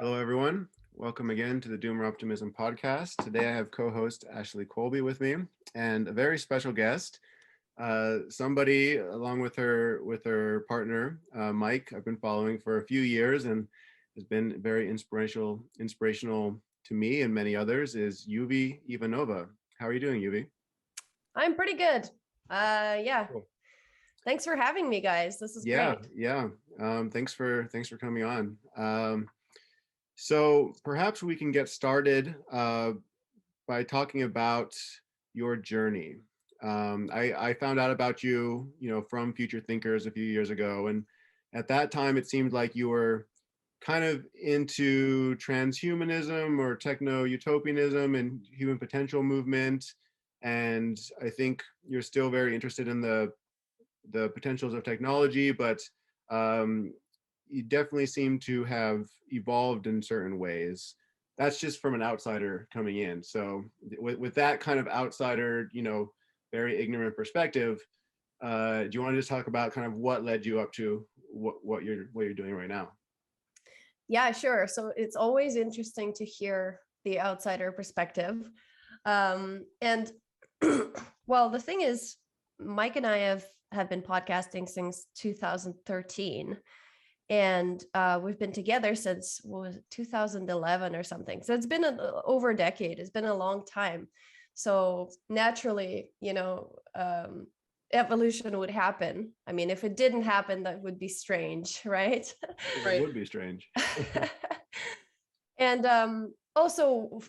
Hello, everyone. Welcome again to the Doomer Optimism podcast. Today I have co-host Ashley Colby with me and a very special guest, somebody along with her partner, Mike, I've been following for a few years and has been very inspirational to me and many others, is Euvie Ivanova. How are you doing, Euvie? I'm pretty good. Yeah. Cool. Thanks for having me, guys. This is great. Yeah. Thanks for coming on. So perhaps we can get started by talking about your journey. I found out about you, from Future Thinkers a few years ago, and at that time it seemed like you were kind of into transhumanism or techno-utopianism and human potential movement, and I think you're still very interested in the potentials of technology, but you definitely seem to have evolved in certain ways. That's just from an outsider coming in. So with that kind of outsider, very ignorant perspective, do you want to just talk about kind of what led you up to what you're doing right now? Yeah, sure. So it's always interesting to hear the outsider perspective. And well, the thing is, Mike and I have been podcasting since 2013. And we've been together since 2011 or something. So it's been over a decade. It's been a long time. So naturally, evolution would happen. I mean, if it didn't happen, that would be strange, right? It would be strange. And also,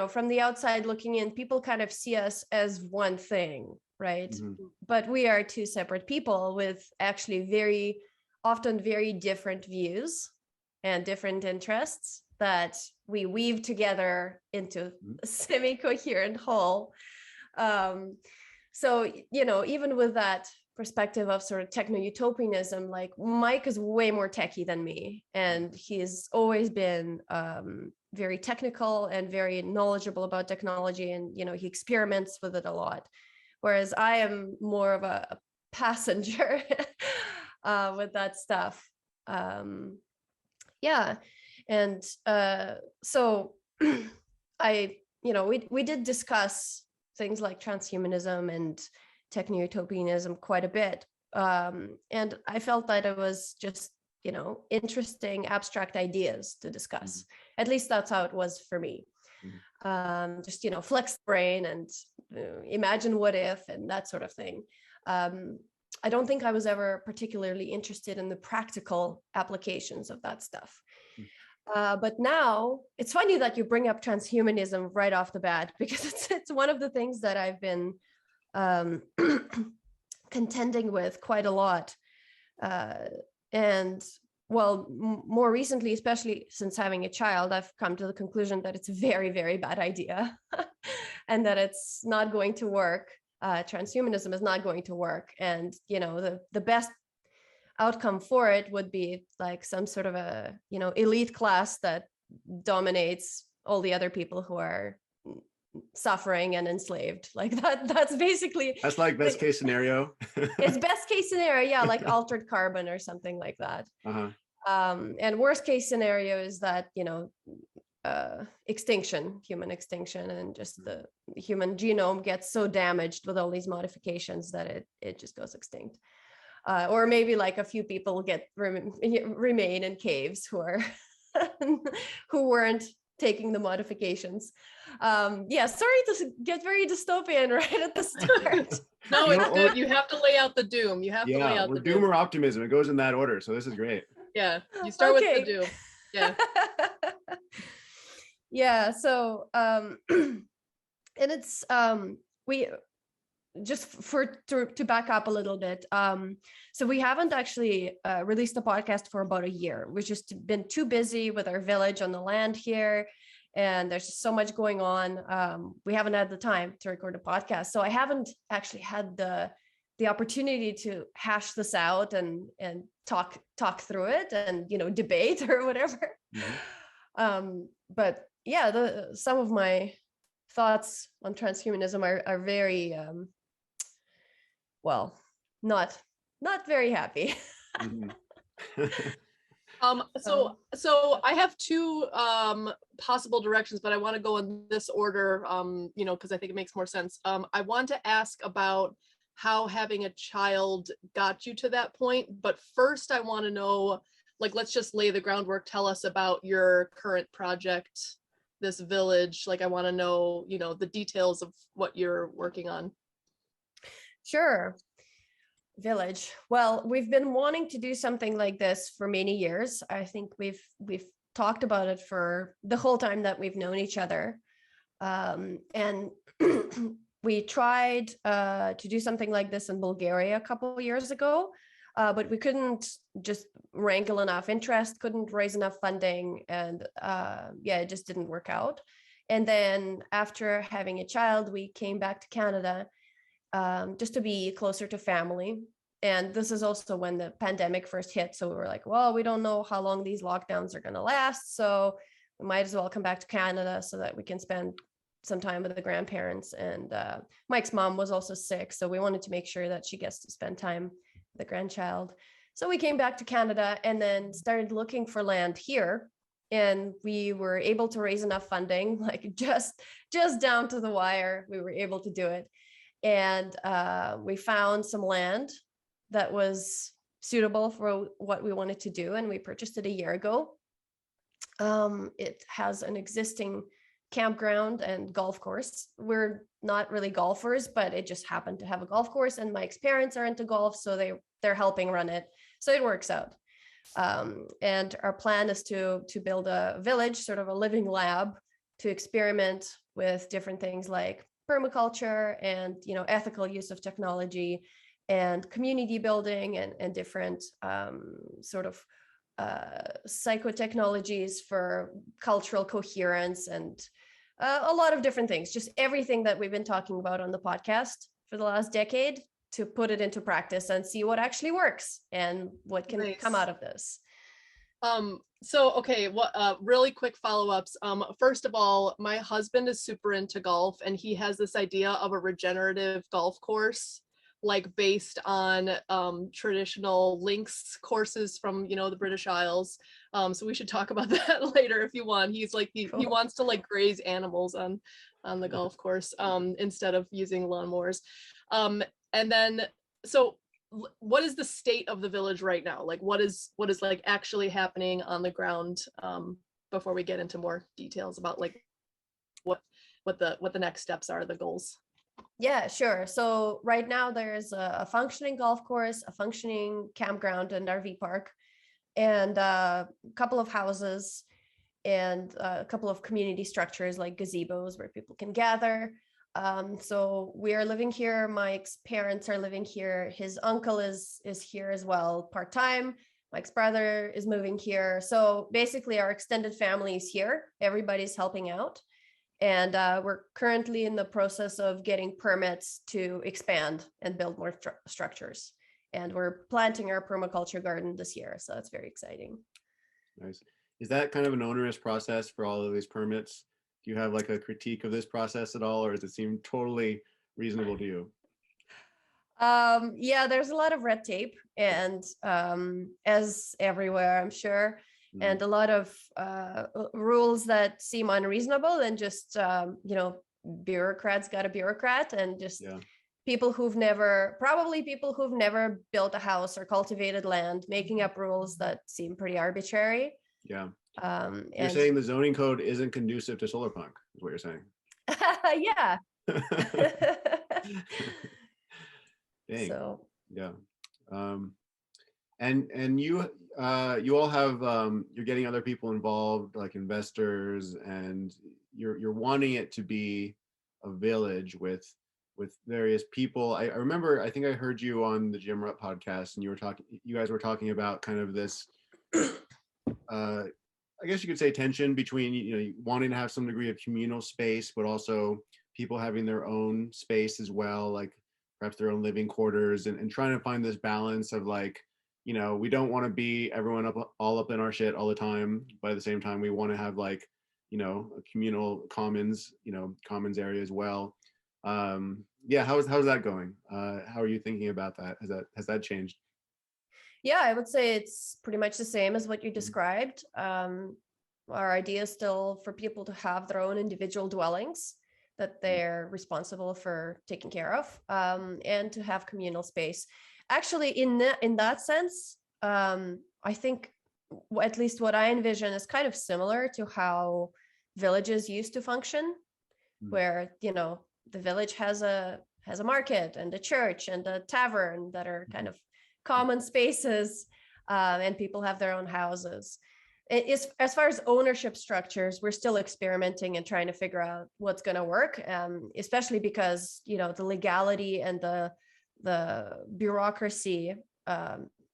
from the outside looking in, people kind of see us as one thing, right? Mm-hmm. But we are two separate people with actually often very different views and different interests that we weave together into a semi-coherent whole. So, even with that perspective of sort of techno-utopianism, like Mike is way more techie than me, and he's always been very technical and very knowledgeable about technology, and, he experiments with it a lot. Whereas I am more of a passenger with that stuff. Yeah. And so we did discuss things like transhumanism and techno-utopianism quite a bit. And I felt that it was just, interesting abstract ideas to discuss. Mm-hmm. At least that's how it was for me. Mm-hmm. Just, flex the brain and imagine what if and that sort of thing. I don't think I was ever particularly interested in the practical applications of that stuff. But now it's funny that you bring up transhumanism right off the bat, because it's one of the things that I've been contending with quite a lot. And well, more recently, especially since having a child, I've come to the conclusion that it's a very, very bad idea and that it's not going to work. Transhumanism is not going to work. And, the best outcome for it would be like some sort of a, elite class that dominates all the other people who are suffering and enslaved. Like that's basically. That's like best case scenario. It's best case scenario. Yeah. Like altered carbon or something like that. Uh-huh. And worst case scenario is that, human extinction, and just the human genome gets so damaged with all these modifications that it just goes extinct. Or maybe like a few people remain in caves who are who weren't taking the modifications. Yeah, sorry to get very dystopian right at the start. No, it's good. You have to lay out the doom. You have to lay out the doom. Doomer Optimism. It goes in that order. So this is great. Yeah, you start with the doom. Yeah. Yeah. So, and it's we just to back up a little bit. So we haven't actually released a podcast for about a year. We've just been too busy with our village on the land here, and there's just so much going on. We haven't had the time to record a podcast, so I haven't actually had the opportunity to hash this out and talk through it and debate or whatever. Mm-hmm. But yeah, some of my thoughts on transhumanism are very well, not very happy. Mm-hmm. So I have two possible directions, but I want to go in this order, because I think it makes more sense. I want to ask about how having a child got you to that point, but first I want to know, like, let's just lay the groundwork. Tell us about your current project, this village. Like, I want to know, the details of what you're working on. Sure. Village. Well, we've been wanting to do something like this for many years. I think we've talked about it for the whole time that we've known each other. And we tried to do something like this in Bulgaria a couple of years ago, but we couldn't just wrangle enough interest, couldn't raise enough funding, and it just didn't work out. And then after having a child, we came back to Canada just to be closer to family. And this is also when the pandemic first hit. So we were like, well, we don't know how long these lockdowns are going to last. So we might as well come back to Canada so that we can spend some time with the grandparents. And Mike's mom was also sick. So we wanted to make sure that she gets to spend time with the grandchild. So we came back to Canada and then started looking for land here. And we were able to raise enough funding, like just down to the wire, we were able to do it. And we found some land that was suitable for what we wanted to do, and we purchased it a year ago. It has an existing campground and golf course. We're not really golfers, but it just happened to have a golf course, and Mike's parents are into golf, so they're helping run it. So it works out. And our plan is to build a village, sort of a living lab, to experiment with different things like permaculture and ethical use of technology and community building and different sort of psychotechnologies for cultural coherence and a lot of different things, just everything that we've been talking about on the podcast for the last decade, to put it into practice and see what actually works and what can come out of this. Okay, what really quick follow-ups. First of all, my husband is super into golf, and he has this idea of a regenerative golf course, like based on traditional links courses from the British Isles. So we should talk about that later if you want. He's like he wants to like graze animals on the golf course instead of using lawnmowers. And then so what is the state of the village right now? Like what is like actually happening on the ground before we get into more details about like what the next steps are, the goals? Yeah, sure. So right now there's a functioning golf course, a functioning campground and RV park, and a couple of houses and a couple of community structures like gazebos where people can gather. So we are living here. Mike's parents are living here. His uncle is here as well, part-time. Mike's brother is moving here. So basically our extended family is here. Everybody's helping out. And we're currently in the process of getting permits to expand and build more structures. And we're planting our permaculture garden this year. So that's very exciting. Nice. Is that kind of an onerous process for all of these permits? Do you have like a critique of this process at all, or does it seem totally reasonable to you? Yeah, there's a lot of red tape, and as everywhere, I'm sure, and a lot of rules that seem unreasonable, and just bureaucrats got a bureaucrat, and just people who've never built a house or cultivated land, making up rules that seem pretty arbitrary. Yeah. You're saying the zoning code isn't conducive to solar punk, is what you're saying. Yeah. Dang. So yeah. And you all have you're getting other people involved, like investors, and you're wanting it to be a village with various people. I remember, I think I heard you on the Jim Rutt podcast, and you guys were talking about kind of this I guess you could say tension between wanting to have some degree of communal space, but also people having their own space as well, like perhaps their own living quarters, and trying to find this balance of like, we don't want to be everyone all up in our shit all the time, but at the same time we want to have like a communal commons area as well. How's that going? How are you thinking about that? Has that changed? Yeah, I would say it's pretty much the same as what you described. Our idea is still for people to have their own individual dwellings that they're responsible for taking care of, and to have communal space. Actually, in that sense, I think at least what I envision is kind of similar to how villages used to function, where the village has a market and a church and a tavern that are kind of common spaces, and people have their own houses. As far as ownership structures, we're still experimenting and trying to figure out what's going to work, especially because the legality and the bureaucracy,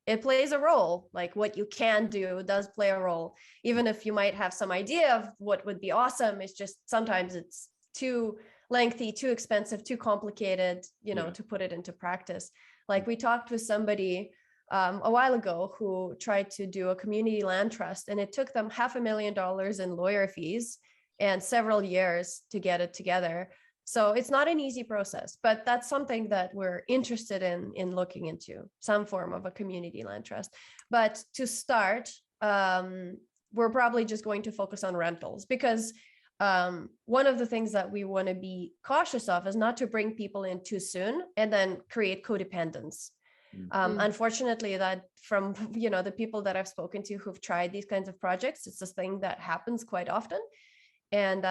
it plays a role. Like what you can do does play a role, even if you might have some idea of what would be awesome. It's just sometimes it's too lengthy, too expensive, too complicated, to put it into practice. Like we talked with somebody a while ago who tried to do a community land trust, and it took them $500,000 in lawyer fees and several years to get it together. So it's not an easy process, but that's something that we're interested in looking into, some form of a community land trust. But to start, we're probably just going to focus on rentals, because one of the things that we want to be cautious of is not to bring people in too soon and then create codependence. Unfortunately, that from the people that I've spoken to who've tried these kinds of projects, it's this thing that happens quite often. And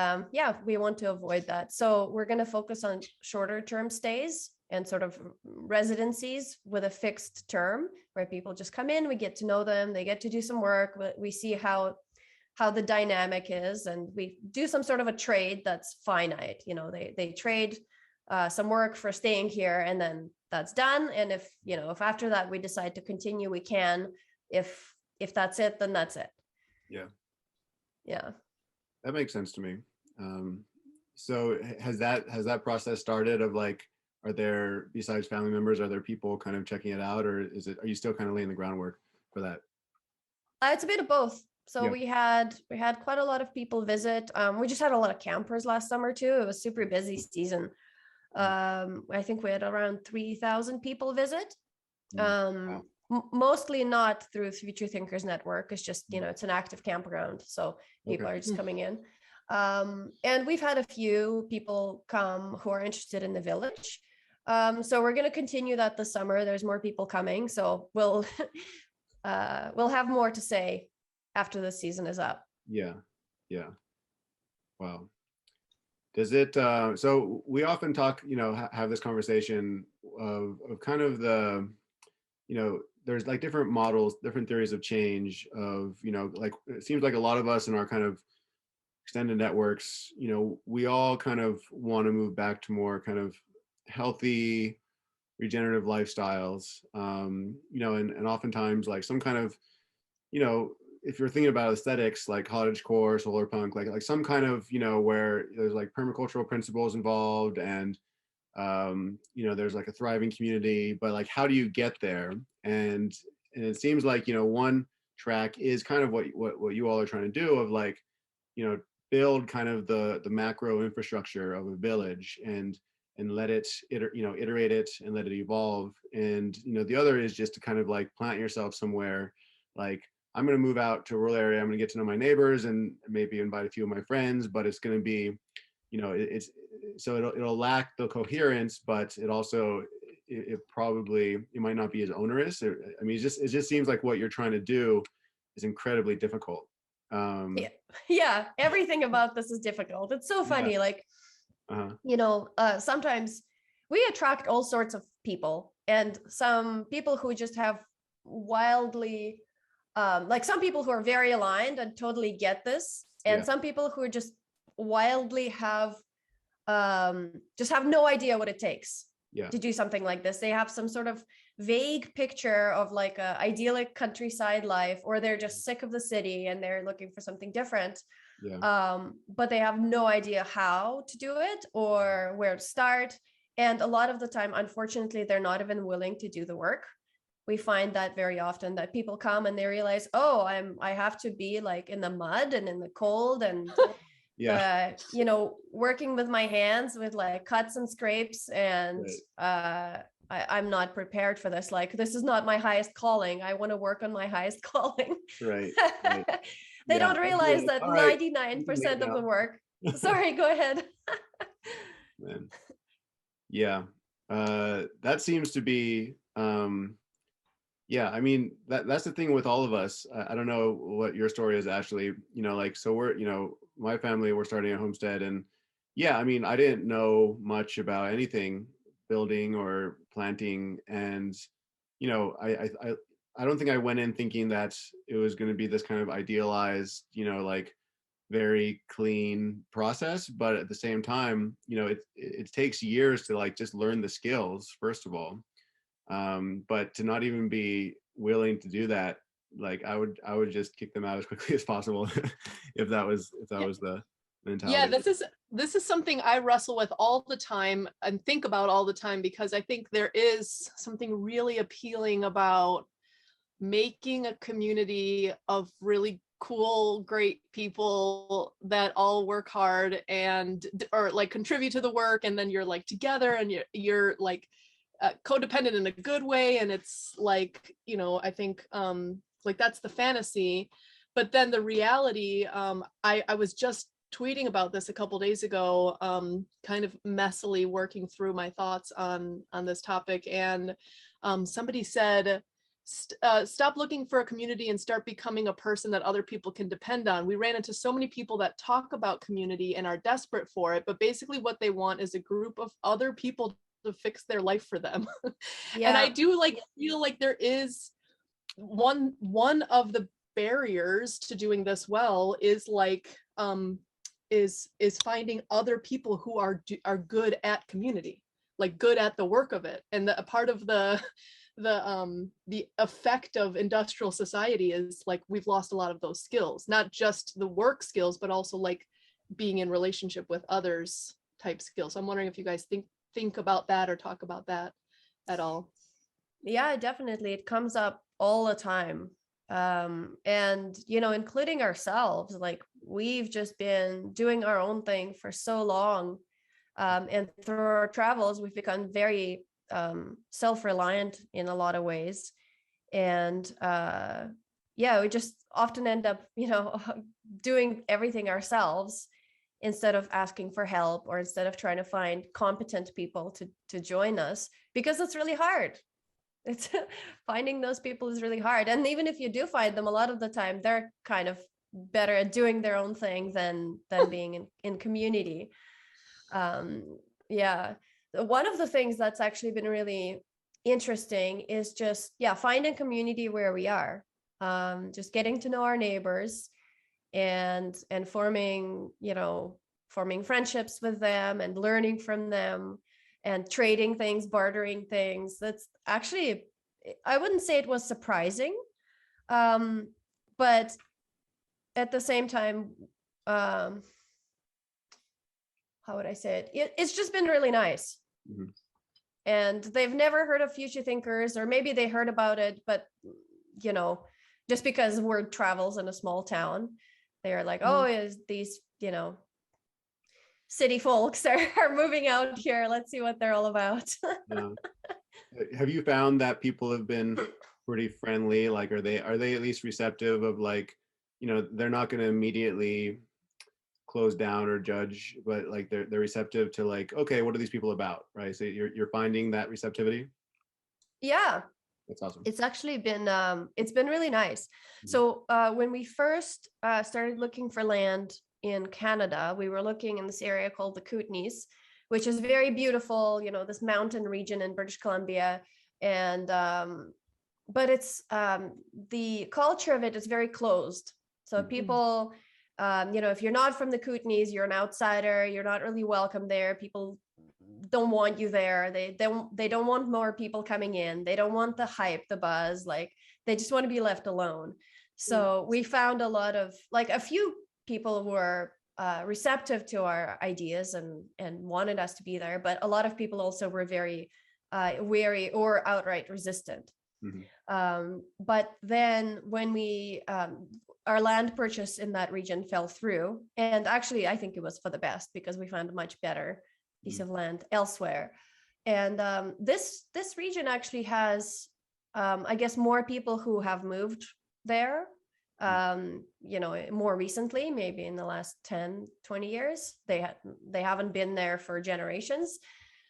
we want to avoid that. So we're going to focus on shorter term stays and sort of residencies with a fixed term, where people just come in, we get to know them, they get to do some work, we see how the dynamic is, and we do some sort of a trade that's finite. They trade some work for staying here, and then that's done. And if after that we decide to continue, we can. If that's it, then that's it. Yeah, that makes sense to me. So has that process started of like, are there, besides family members, are there people kind of checking it out, or are you still kind of laying the groundwork for that? It's a bit of both. So we had quite a lot of people visit. We just had a lot of campers last summer too. It was super busy season. I think we had around 3,000 people visit. Wow. Mostly not through Future Thinkers Network. It's just, it's an active campground. So people are just coming in. And we've had a few people come who are interested in the village. So we're going to continue that this summer. There's more people coming. So we'll have more to say after the season is up. Yeah. Wow. Does it, so we often talk, have this conversation of kind of the, there's like different models, different theories of change of, like, it seems like a lot of us in our kind of extended networks, we all kind of want to move back to more kind of healthy, regenerative lifestyles, and oftentimes like some kind of, if you're thinking about aesthetics, like cottagecore, solar punk, like some kind of, where there's like permacultural principles involved, and there's like a thriving community, but like, how do you get there? And it seems like, one track is kind of what you all are trying to do, of like, build kind of the macro infrastructure of a village and let it, iterate it and let it evolve. And, the other is just to kind of like plant yourself somewhere, like, I'm going to move out to a rural area. I'm going to get to know my neighbors and maybe invite a few of my friends, but it's going to be, it'll lack the coherence, but it also, it might not be as onerous. I mean, it just seems like what you're trying to do is incredibly difficult. Yeah, everything about this is difficult. It's so funny. Like, sometimes we attract all sorts of people, and some people who just have wildly, like some people who are very aligned and totally get this, and some people who are just wildly have no idea what it takes to do something like this. They have some sort of vague picture of like a idyllic countryside life, or they're just sick of the city and they're looking for something different. But they have no idea how to do it or where to start. And a lot of the time, unfortunately, they're not even willing to do the work. We find that very often, that people come and they realize, oh, I have to be like in the mud and in the cold and working with my hands with like cuts and scrapes and I'm not prepared for this. Like, this is not my highest calling. I want to work on my highest calling. Right. Right. They Yeah. don't realize that All right. 99% of the work. Sorry, go ahead. Man. Yeah. That seems to be, yeah, I mean, that's the thing with all of us. I don't know what your story is, Ashley. You know, like, so we're, you know, my family, we're starting a homestead, and yeah, I mean, I didn't know much about anything building or planting, and you know, I don't think I went in thinking that it was going to be this kind of idealized, you know, like very clean process, but at the same time, you know, it takes years to like just learn the skills first of all, but to not even be willing to do that, like I would just kick them out as quickly as possible if that was the Yeah, mentality. this is something I wrestle with all the time and think about all the time, because I think there is something really appealing about making a community of really cool, great people that all work hard and or like contribute to the work, and then you're like together and you're like codependent in a good way, and it's like, you know, I think like that's the fantasy, but then the reality, I was just tweeting about this a couple days ago, kind of messily working through my thoughts on this topic, and somebody said, stop looking for a community and start becoming a person that other people can depend on. We ran into so many people that talk about community and are desperate for it, but basically what they want is a group of other people to fix their life for them. Yeah. And I do like feel like there is one of the barriers to doing this well is like is finding other people who are good at community, like good at the work of it. And a part of the effect of industrial society is like we've lost a lot of those skills, not just the work skills, but also like being in relationship with others type skills. So I'm wondering if you guys think about that or talk about that at all. Yeah, definitely. It comes up all the time. And, you know, including ourselves, like we've just been doing our own thing for so long. And through our travels, we've become very self-reliant in a lot of ways. And yeah, we just often end up, you know, doing everything ourselves instead of asking for help, or instead of trying to find competent people to join us, because it's really hard. It's finding those people is really hard. And even if you do find them, a lot of the time they're kind of better at doing their own thing than being in community. Yeah, one of the things that's actually been really interesting is just, yeah, finding community where we are, just getting to know our neighbors and forming, you know, forming friendships with them and learning from them and trading things, bartering things. That's actually, I wouldn't say it was surprising, but at the same time, how would I say it? It's just been really nice. Mm-hmm. And they've never heard of Future Thinkers, or maybe they heard about it, but, you know, just because word travels in a small town, they're like, oh, is these, you know, city folks are moving out here. Let's see what they're all about. Yeah. Have you found that people have been pretty friendly? Like, are they at least receptive of, like, you know, they're not going to immediately close down or judge, but like they're receptive to like, okay, what are these people about, right? So you're finding that receptivity? Yeah, that's awesome. It's actually been it's been really nice. Mm-hmm. So when we first started looking for land in Canada, we were looking in this area called the Kootenays, which is very beautiful, you know, this mountain region in British Columbia. And but it's the culture of it is very closed. So people, you know, if you're not from the Kootenays, you're an outsider, you're not really welcome there. People don't want you there. They don't want more people coming in. They don't want the hype, the buzz, like they just want to be left alone. So we found a lot of, like, a few people were receptive to our ideas and wanted us to be there, but a lot of people also were very wary or outright resistant. Mm-hmm. But then when we our land purchase in that region fell through, and actually I think it was for the best, because we found a much better piece of land elsewhere. And this region actually has, I guess, more people who have moved there, more recently, maybe in the last 10, 20 years. They haven't been there for generations.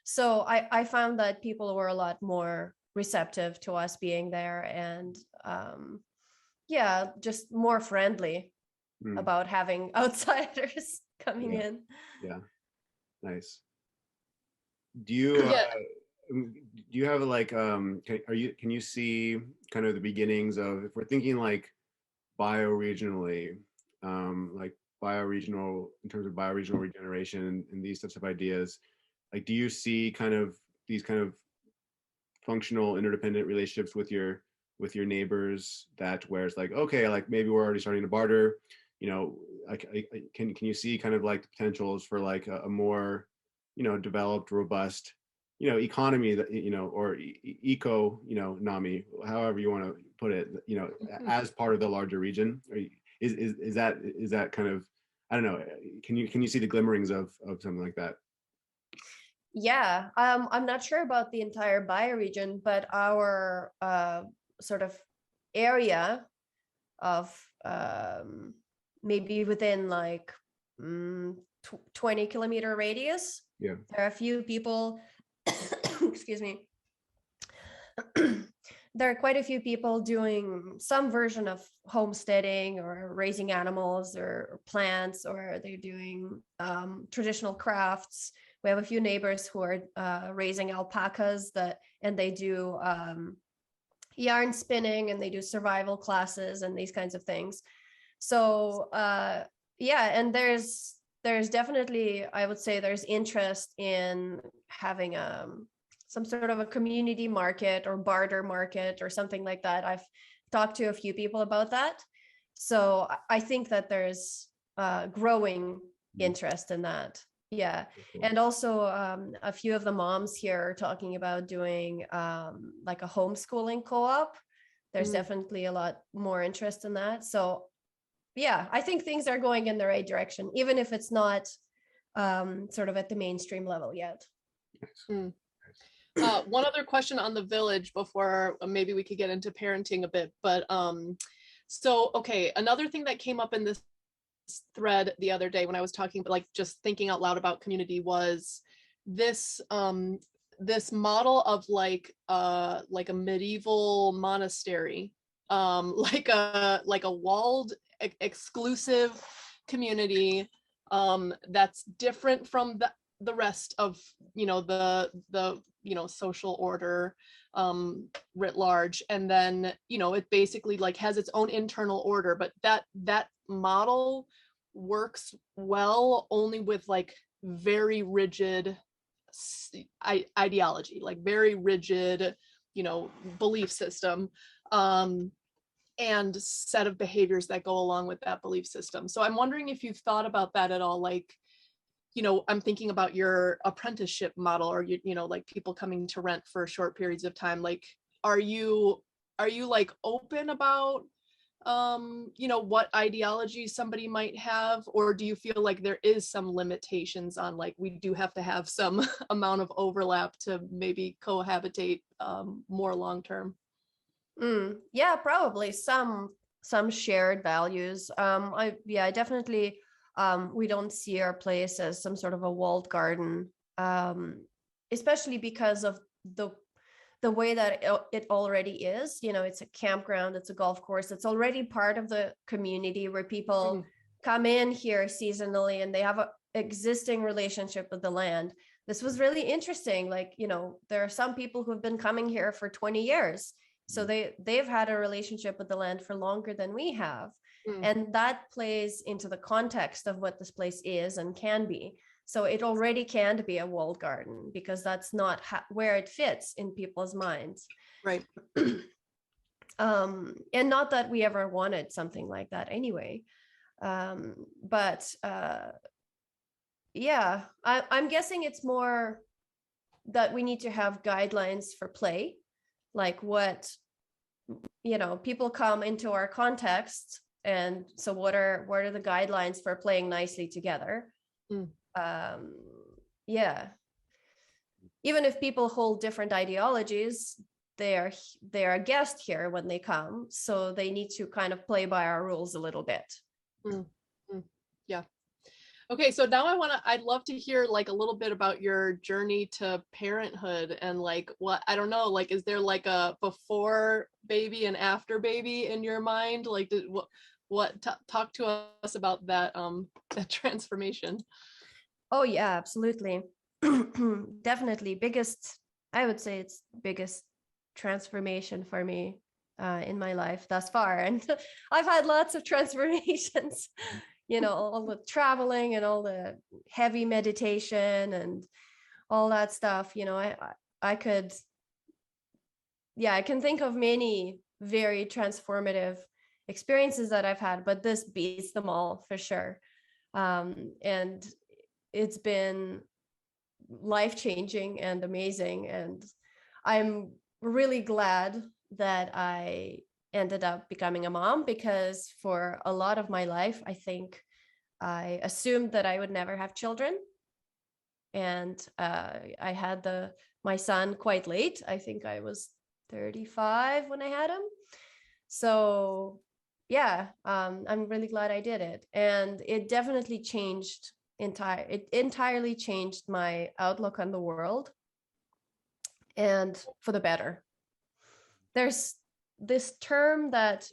So I found that people were a lot more receptive to us being there, and just more friendly about having outsiders coming in. Yeah, nice. Do you have like can you see kind of the beginnings of, if we're thinking like bioregionally, like bioregional, in terms of bioregional regeneration and these types of ideas, like do you see kind of these kind of functional interdependent relationships with your neighbors, that where it's like, okay, like maybe we're already starting to barter, like can you see kind of like the potentials for like a more developed, robust economy, that or eco nami, however you want to put it, as part of the larger region? Or is that kind of, I don't know, can you see the glimmerings of something like that? Yeah, I'm not sure about the entire bioregion, but our sort of area of maybe within like 20-kilometer radius. Yeah. There are a few people, excuse me. There are quite a few people doing some version of homesteading or raising animals or plants, or they're doing traditional crafts. We have a few neighbors who are raising alpacas, and they do yarn spinning, and they do survival classes and these kinds of things. So and there's definitely, I would say, there's interest in having some sort of a community market or barter market or something like that. I've talked to a few people about that. So I think that there's growing interest in that. Yeah. And also a few of the moms here are talking about doing like a homeschooling co-op. There's definitely a lot more interest in that. So yeah, I think things are going in the right direction, even if it's not sort of at the mainstream level yet. One other question on the village before maybe we could get into parenting a bit, but okay, another thing that came up in this thread the other day when I was talking, but like just thinking out loud about community, was this this model of like a medieval monastery, like a walled exclusive community that's different from the rest of the social order writ large, and then it basically like has its own internal order, but that model works well only with like very rigid ideology, like very rigid belief system and set of behaviors that go along with that belief system. So I'm wondering if you've thought about that at all, like I'm thinking about your apprenticeship model, or like people coming to rent for short periods of time. Like, are you like open about what ideology somebody might have, or do you feel like there is some limitations on like we do have to have some amount of overlap to maybe cohabitate more long term? Yeah, probably some shared values. I definitely. We don't see our place as some sort of a walled garden, especially because of the way that it already is. It's a campground, it's a golf course, it's already part of the community where people come in here seasonally and they have an existing relationship with the land. This was really interesting. Like, there are some people who have been coming here for 20 years. So they've had a relationship with the land for longer than we have. And that plays into the context of what this place is and can be. So it already can be a walled garden because that's not where it fits in people's minds. Right. And not that we ever wanted something like that anyway. I'm guessing it's more that we need to have guidelines for play, like what, people come into our context. And so what are the guidelines for playing nicely together? even if people hold different ideologies, they're a guest here when they come, so they need to kind of play by our rules a little bit. Mm, yeah. Okay, so now I'd love to hear like a little bit about your journey to parenthood, and like what, I don't know, like is there like a before baby and after baby in your mind? Like talk to us about that that transformation. Oh yeah, absolutely. Definitely I would say it's biggest transformation for me in my life thus far. And I've had lots of transformations, all the traveling and all the heavy meditation and all that stuff. I could, I can think of many very transformative experiences that I've had, but this beats them all for sure. And it's been life-changing and amazing, and I'm really glad that I ended up becoming a mom, because for a lot of my life I think I assumed that I would never have children, and I had my son quite late. I think I was 35 when I had him. So yeah, I'm really glad I did it, and it definitely entirely changed my outlook on the world, and for the better. There's this term that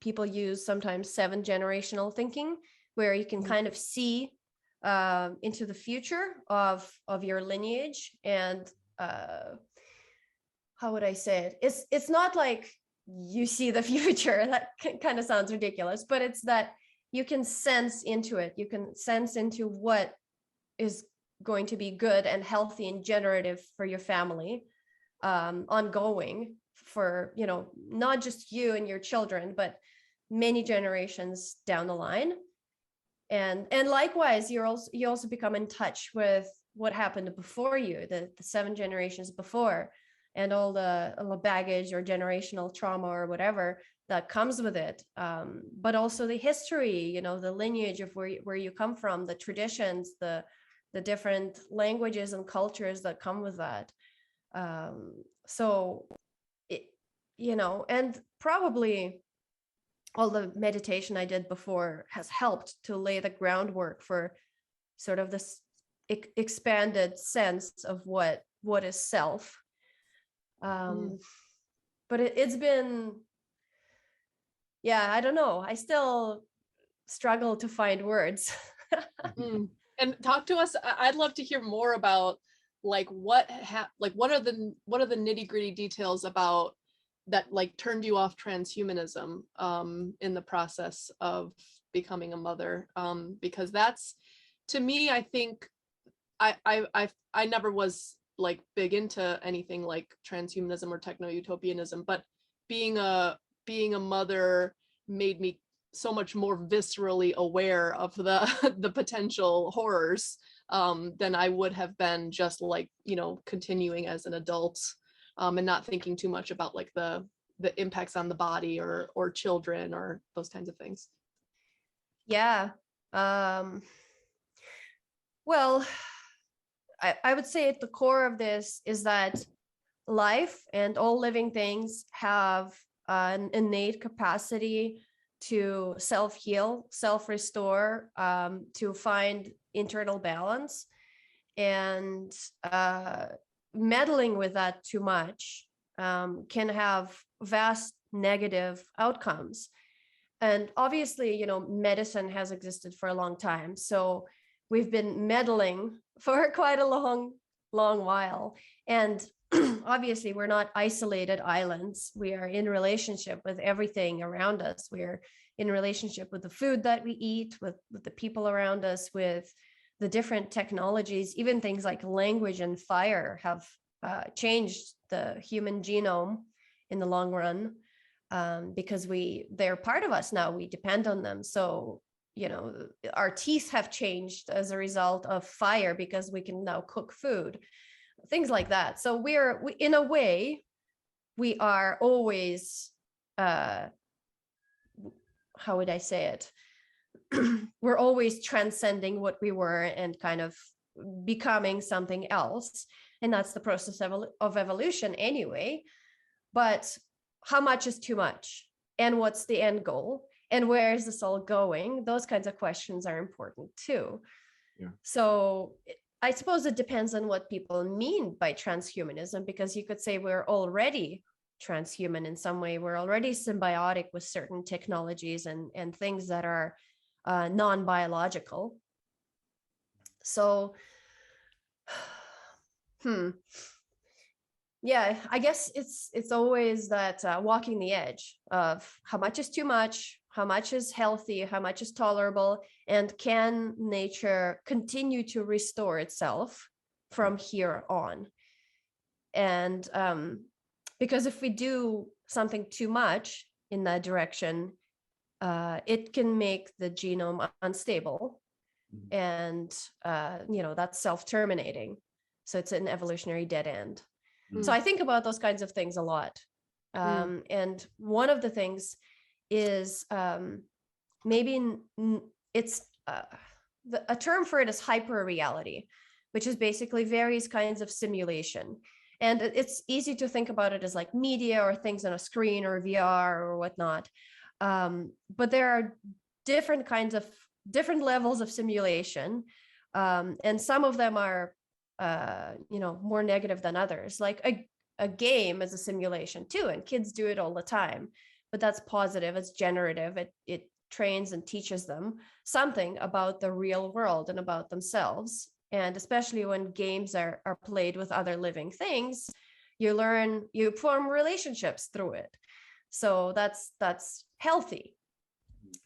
people use sometimes, 7 generational thinking, where you can kind of see into the future of your lineage. And how would I say it? It's not like you see the future. That kind of sounds ridiculous, but it's that you can sense into it. You can sense into what is going to be good and healthy and generative for your family, ongoing, for not just you and your children, but many generations down the line. And likewise, you also become in touch with what happened before you, the 7 generations before, and all the baggage or generational trauma or whatever that comes with it, but also the history, the lineage of where you come from, the traditions, the different languages and cultures that come with that. So it, and probably all the meditation I did before has helped to lay the groundwork for sort of this expanded sense of what is self. But it's been, I don't know. I still struggle to find words. And talk to us. I'd love to hear more about like what are the nitty-gritty details about that like turned you off transhumanism in the process of becoming a mother, because that's, to me, I think I never was like big into anything like transhumanism or techno-utopianism, but being a mother made me so much more viscerally aware of the potential horrors than I would have been just like, continuing as an adult, and not thinking too much about like the impacts on the body or children or those kinds of things. Yeah. Well, I would say at the core of this is that life and all living things have an innate capacity to self-heal, self-restore, to find internal balance. And meddling with that too much can have vast negative outcomes. And obviously, medicine has existed for a long time. So we've been meddling for quite a long while. And obviously, we're not isolated islands. We are in relationship with everything around us. We're in relationship with the food that we eat, with the people around us, with the different technologies. Even things like language and fire have changed the human genome in the long run, because they're part of us now. We depend on them. So, our teeth have changed as a result of fire because we can now cook food, things like that. So we in a way, we are always, how would I say it? We're always transcending what we were and kind of becoming something else. and that's the process of evolution anyway. But how much is too much, and what's the end goal, and where is this all going? Those kinds of questions are important too. Yeah. So I suppose it depends on what people mean by transhumanism, because you could say we're already transhuman in some way. We're already symbiotic with certain technologies and things that are non-biological. So, yeah, I guess it's always that walking the edge of how much is too much, how much is healthy, how much is tolerable, and can nature continue to restore itself from here on? And because if we do something too much in that direction, it can make the genome unstable, and that's self-terminating. So it's an evolutionary dead end. So I think about those kinds of things a lot. And one of the things is maybe it's a term for it is hyper-reality, which is basically various kinds of simulation. And it's easy to think about it as like media or things on a screen or VR or whatnot. But there are different levels of simulation. And some of them are more negative than others. Like a game is a simulation too, and kids do it all the time, but that's positive, it's generative, it trains and teaches them something about the real world and about themselves. And especially when games are played with other living things, you form relationships through it. So that's healthy.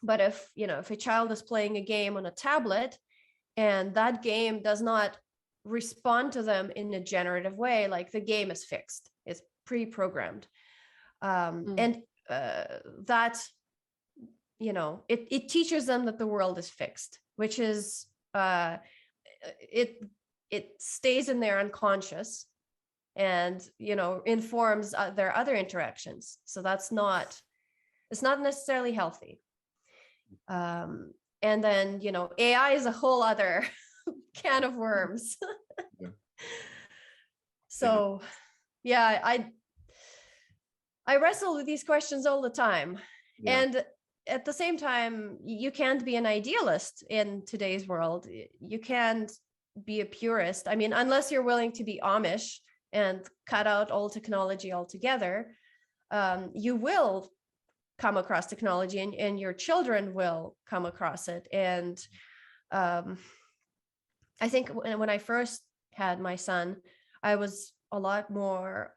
But if a child is playing a game on a tablet and that game does not respond to them in a generative way, like the game is fixed, it's pre-programmed, and that it teaches them that the world is fixed, which is it stays in their unconscious and informs their other interactions. So it's not necessarily healthy. And then AI is a whole other can of worms. Yeah. So yeah, I wrestle with these questions all the time. Yeah. And at the same time, you can't be an idealist in today's world. You can't be a purist. I mean, unless you're willing to be Amish and cut out all technology altogether, you will come across technology, and your children will come across it. And I think when I first had my son, I was a lot more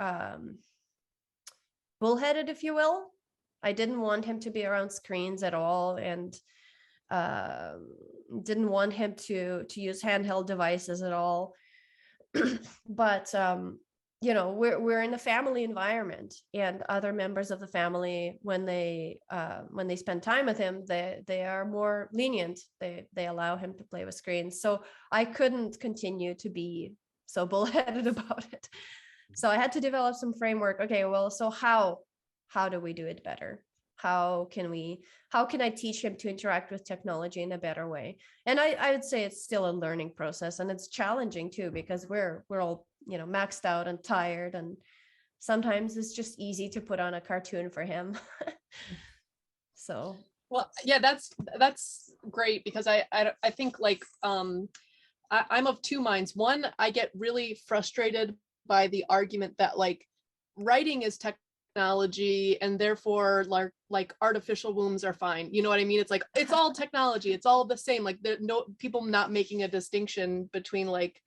bullheaded, if you will. I didn't want him to be around screens at all, and didn't want him to use handheld devices at all. But we're in a family environment, and other members of the family, when they spend time with him, they are more lenient. They allow him to play with screens. So I couldn't continue to be so bullheaded about it. So I had to develop some framework. Okay, well, so how do we do it better? How can I teach him to interact with technology in a better way? And I would say it's still a learning process, and it's challenging too, because we're all maxed out and tired, and sometimes it's just easy to put on a cartoon for him. So well, yeah, that's great, because I think like I'm of two minds. One, I get really frustrated by the argument that like writing is technology and therefore like artificial wombs are fine. You know what I mean? It's like it's all technology, it's all the same. Like there no people not making a distinction between like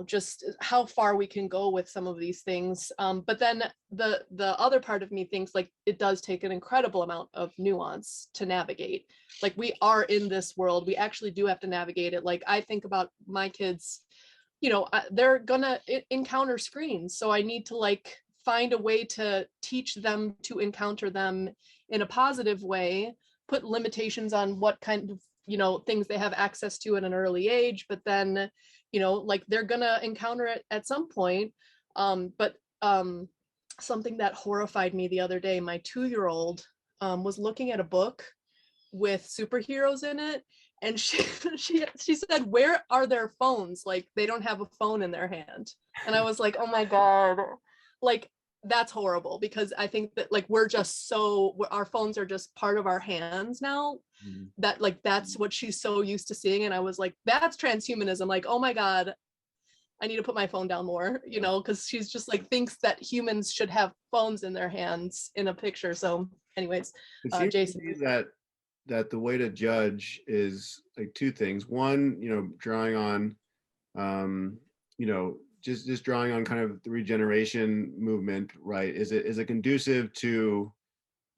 just how far we can go with some of these things. But then the other part of me thinks like it does take an incredible amount of nuance to navigate. Like we are in this world, we actually do have to navigate it. Like I think about my kids, they're gonna encounter screens, so I need to like find a way to teach them to encounter them in a positive way, put limitations on what kind of things they have access to at an early age, but then like they're gonna encounter it at some point. But something that horrified me the other day, my 2-year-old was looking at a book with superheroes in it, And she said, where are their phones? Like, they don't have a phone in their hand. And I was like, oh my God, like, that's horrible, because I think that like our phones are just part of our hands now. That like that's what she's so used to seeing. And I was like, that's transhumanism. Like, oh my God, I need to put my phone down more, because she's just like thinks that humans should have phones in their hands in a picture. So anyways, It seems Jason. to me that the way to judge is like two things. One, drawing on, just drawing on kind of the regeneration movement, right? Is it conducive to,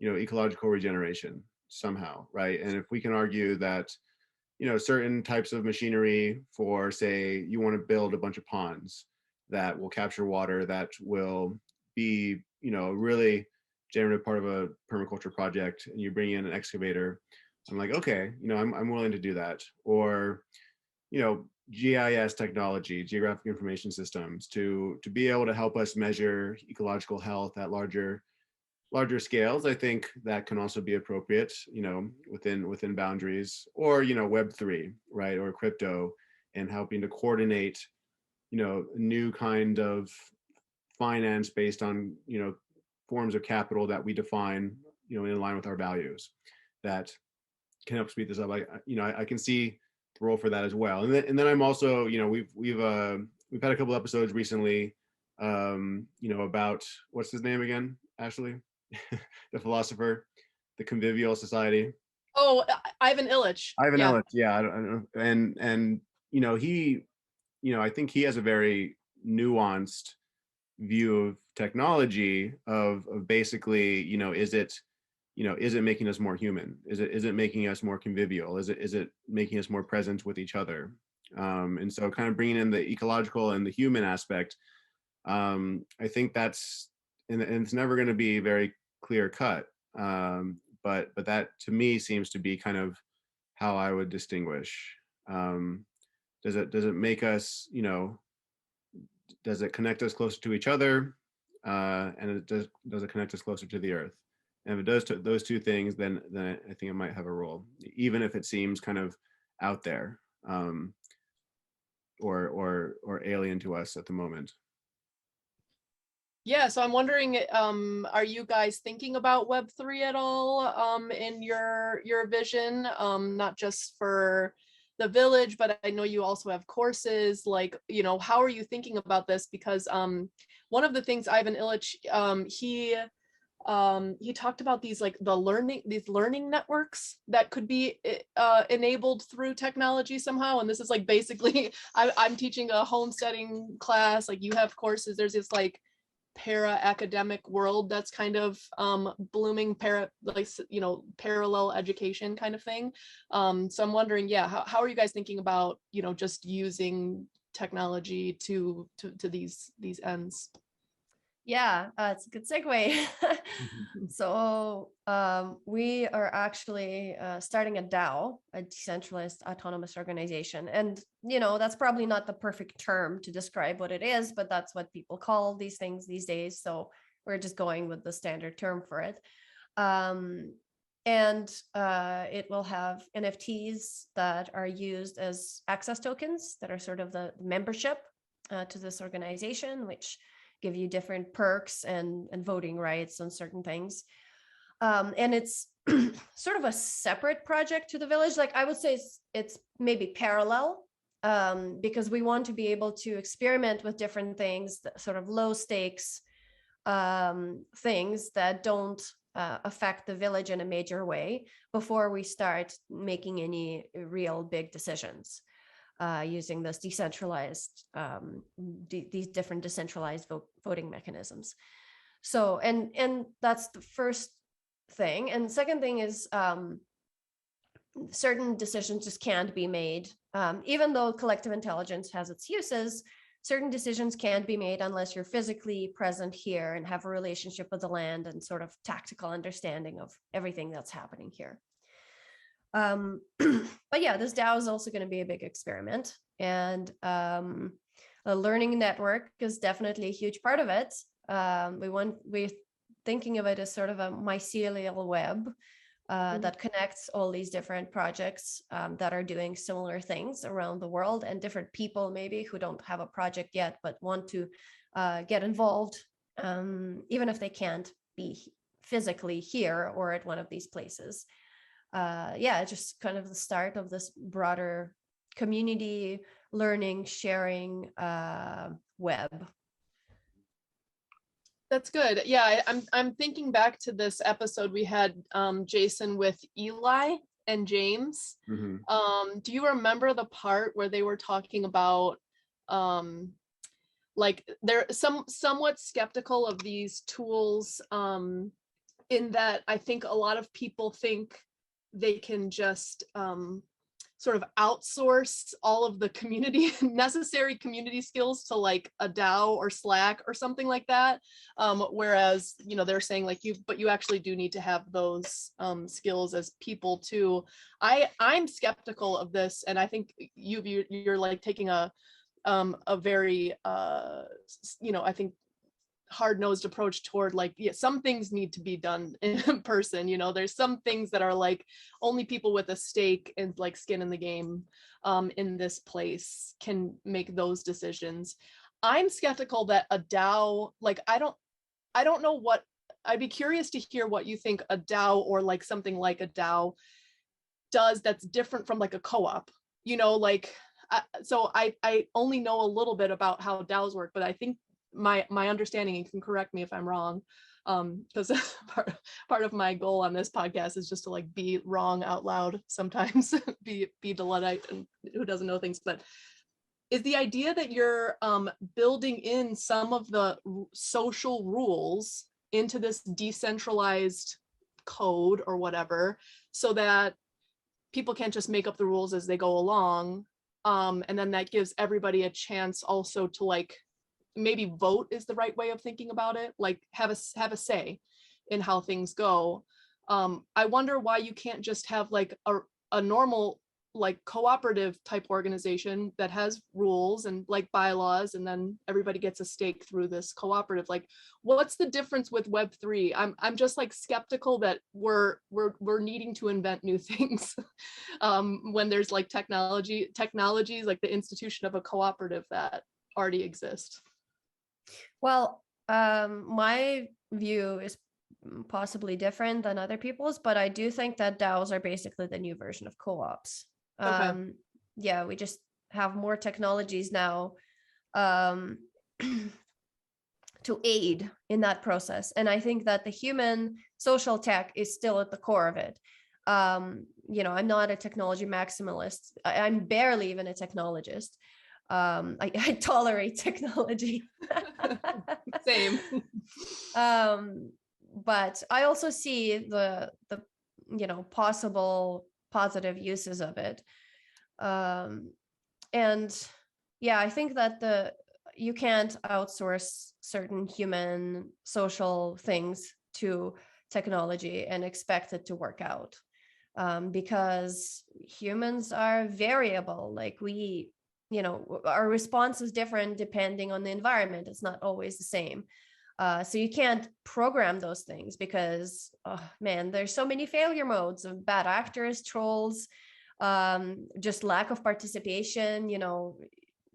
ecological regeneration somehow, right? And if we can argue that, certain types of machinery for, say, you want to build a bunch of ponds that will capture water, that will be, really generative part of a permaculture project, and you bring in an excavator, I'm like, okay, I'm willing to do that. Or, GIS technology, geographic information systems, to be able to help us measure ecological health at larger scales. I think that can also be appropriate, within boundaries. Or, Web3, right, or crypto, and helping to coordinate, a new kind of finance based on, forms of capital that we define, in line with our values, that can help speed this up. I can see the role for that as well. And then I'm also, we've had a couple episodes recently, about, what's his name again, Ashley? The philosopher, the Convivial Society. Oh, Ivan Illich. Illich, yeah. I don't know. And he, I think he has a very nuanced view of technology, of basically, is it making us more human? Is it making us more convivial? Is it making us more present with each other? And so kind of bringing in the ecological and the human aspect, I think that's, and it's never going to be very clear cut. But that to me seems to be kind of how I would distinguish. Does it make us, does it connect us closer to each other? And does it connect us closer to the earth? And if it does those two things, then I think it might have a role, even if it seems kind of out there, or alien to us at the moment. Yeah, so I'm wondering, are you guys thinking about Web3 at all, in your vision, not just for the village, but I know you also have courses, like, how are you thinking about this? Because one of the things Ivan Illich, he talked about these, like these learning networks that could be enabled through technology somehow. And this is like basically, I'm teaching a homesteading class, like you have courses, there's this like para-academic world that's kind of blooming, parallel education kind of thing. So I'm wondering, how are you guys thinking about, just using technology to these ends? Yeah, it's a good segue. So we are actually starting a DAO, a decentralized autonomous organization. And, that's probably not the perfect term to describe what it is, but that's what people call these things these days. So we're just going with the standard term for it. And it will have NFTs that are used as access tokens that are sort of the membership to this organization, which give you different perks and voting rights on certain things. And it's sort of a separate project to the village. Like I would say it's maybe parallel, because we want to be able to experiment with different things, sort of low stakes things that don't affect the village in a major way before we start making any real big decisions. Using this decentralized, these different decentralized voting mechanisms. So, and that's the first thing. And second thing is certain decisions just can't be made. Even though collective intelligence has its uses, certain decisions can't be made unless you're physically present here and have a relationship with the land and sort of tactical understanding of everything that's happening here. But yeah, this DAO is also going to be a big experiment, and a learning network is definitely a huge part of it. We're thinking of it as sort of a mycelial web that connects all these different projects that are doing similar things around the world, and different people maybe who don't have a project yet but want to get involved, even if they can't be physically here or at one of these places. Yeah, just kind of the start of this broader community learning, sharing web. That's good. Yeah, I'm thinking back to this episode we had Jason with Eli and James. Mm-hmm. Do you remember the part where they were talking about like they're somewhat skeptical of these tools, in that I think a lot of people think they can just sort of outsource all of the community necessary community skills to like a DAO or Slack or something like that, whereas they're saying like you actually do need to have those skills as people too. I'm skeptical of this, and I think you're like taking a very I think hard-nosed approach toward like, yeah, some things need to be done in person. There's some things that are like only people with a stake and like skin in the game in this place can make those decisions. I'm skeptical that a DAO, like I don't know what, I'd be curious to hear what you think a DAO or like something like a DAO does that's different from like a co-op, like so I only know a little bit about how DAOs work, but I think my understanding, and you can correct me if I'm wrong, because part of my goal on this podcast is just to like be wrong out loud sometimes, be the Luddite and who doesn't know things, but is the idea that you're building in some of the social rules into this decentralized code or whatever, so that people can't just make up the rules as they go along, and then that gives everybody a chance also to like maybe vote is the right way of thinking about it, like have a say in how things go. I wonder why you can't just have like a normal like cooperative type organization that has rules and like bylaws, and then everybody gets a stake through this cooperative. Like, what's the difference with Web3? I'm just like skeptical that we're needing to invent new things when there's like technologies like the institution of a cooperative that already exist. Well, my view is possibly different than other people's, but I do think that DAOs are basically the new version of co-ops. Okay. Yeah, we just have more technologies now to aid in that process. And I think that the human social tech is still at the core of it. I'm not a technology maximalist. I'm barely even a technologist. I tolerate technology. Same. But I also see the possible positive uses of it. And yeah, I think that you can't outsource certain human social things to technology and expect it to work out, because humans are variable. Like our response is different depending on the environment. It's not always the same. So you can't program those things because, oh man, there's so many failure modes of bad actors, trolls, just lack of participation.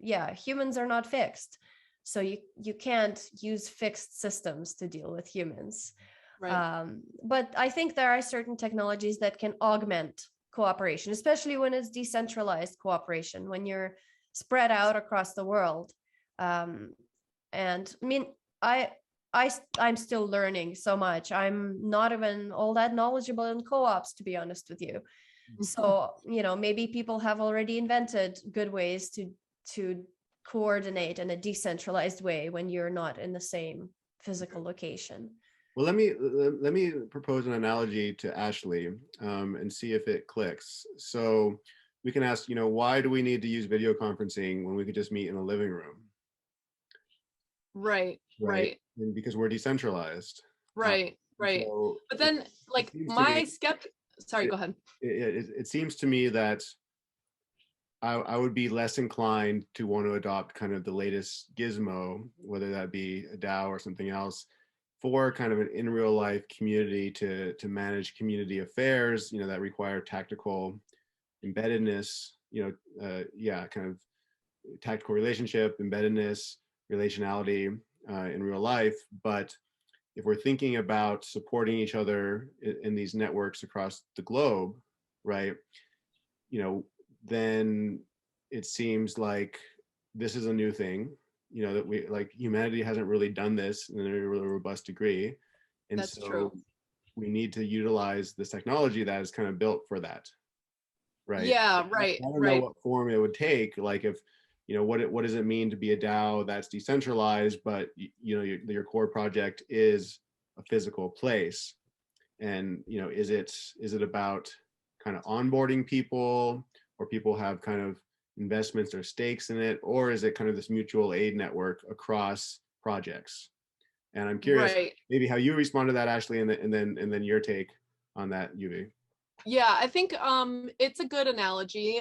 Yeah, humans are not fixed. So you can't use fixed systems to deal with humans. Right. But I think there are certain technologies that can augment cooperation, especially when it's decentralized cooperation, when you're spread out across the world. And I mean, I'm still learning so much. I'm not even all that knowledgeable in co-ops, to be honest with you. So, maybe people have already invented good ways to coordinate in a decentralized way when you're not in the same physical location. Well, let me propose an analogy to Ashley and see if it clicks. So we can ask, why do we need to use video conferencing when we could just meet in a living room? Right. And because we're decentralized. Right. So but then, like, my sorry, go ahead. It seems to me that I would be less inclined to want to adopt kind of the latest gizmo, whether that be a DAO or something else, for kind of an in real life community to manage community affairs, that require tactical embeddedness, kind of tactical relationship, embeddedness, relationality in real life. But if we're thinking about supporting each other in these networks across the globe, right, then it seems like this is a new thing, that we, like, humanity hasn't really done this in a really robust degree. And That's so true. we need to utilize this technology that is kind of built for that, right? Yeah, right, I don't know right. what form it would take. Like, if what does it mean to be a DAO that's decentralized, but your core project is a physical place, and is it about kind of onboarding people, or people have kind of investments or stakes in it, or is it kind of this mutual aid network across projects? And I'm curious, Right. maybe how you respond to that, Ashley, and then your take on that, Euvie. Yeah, I think it's a good analogy.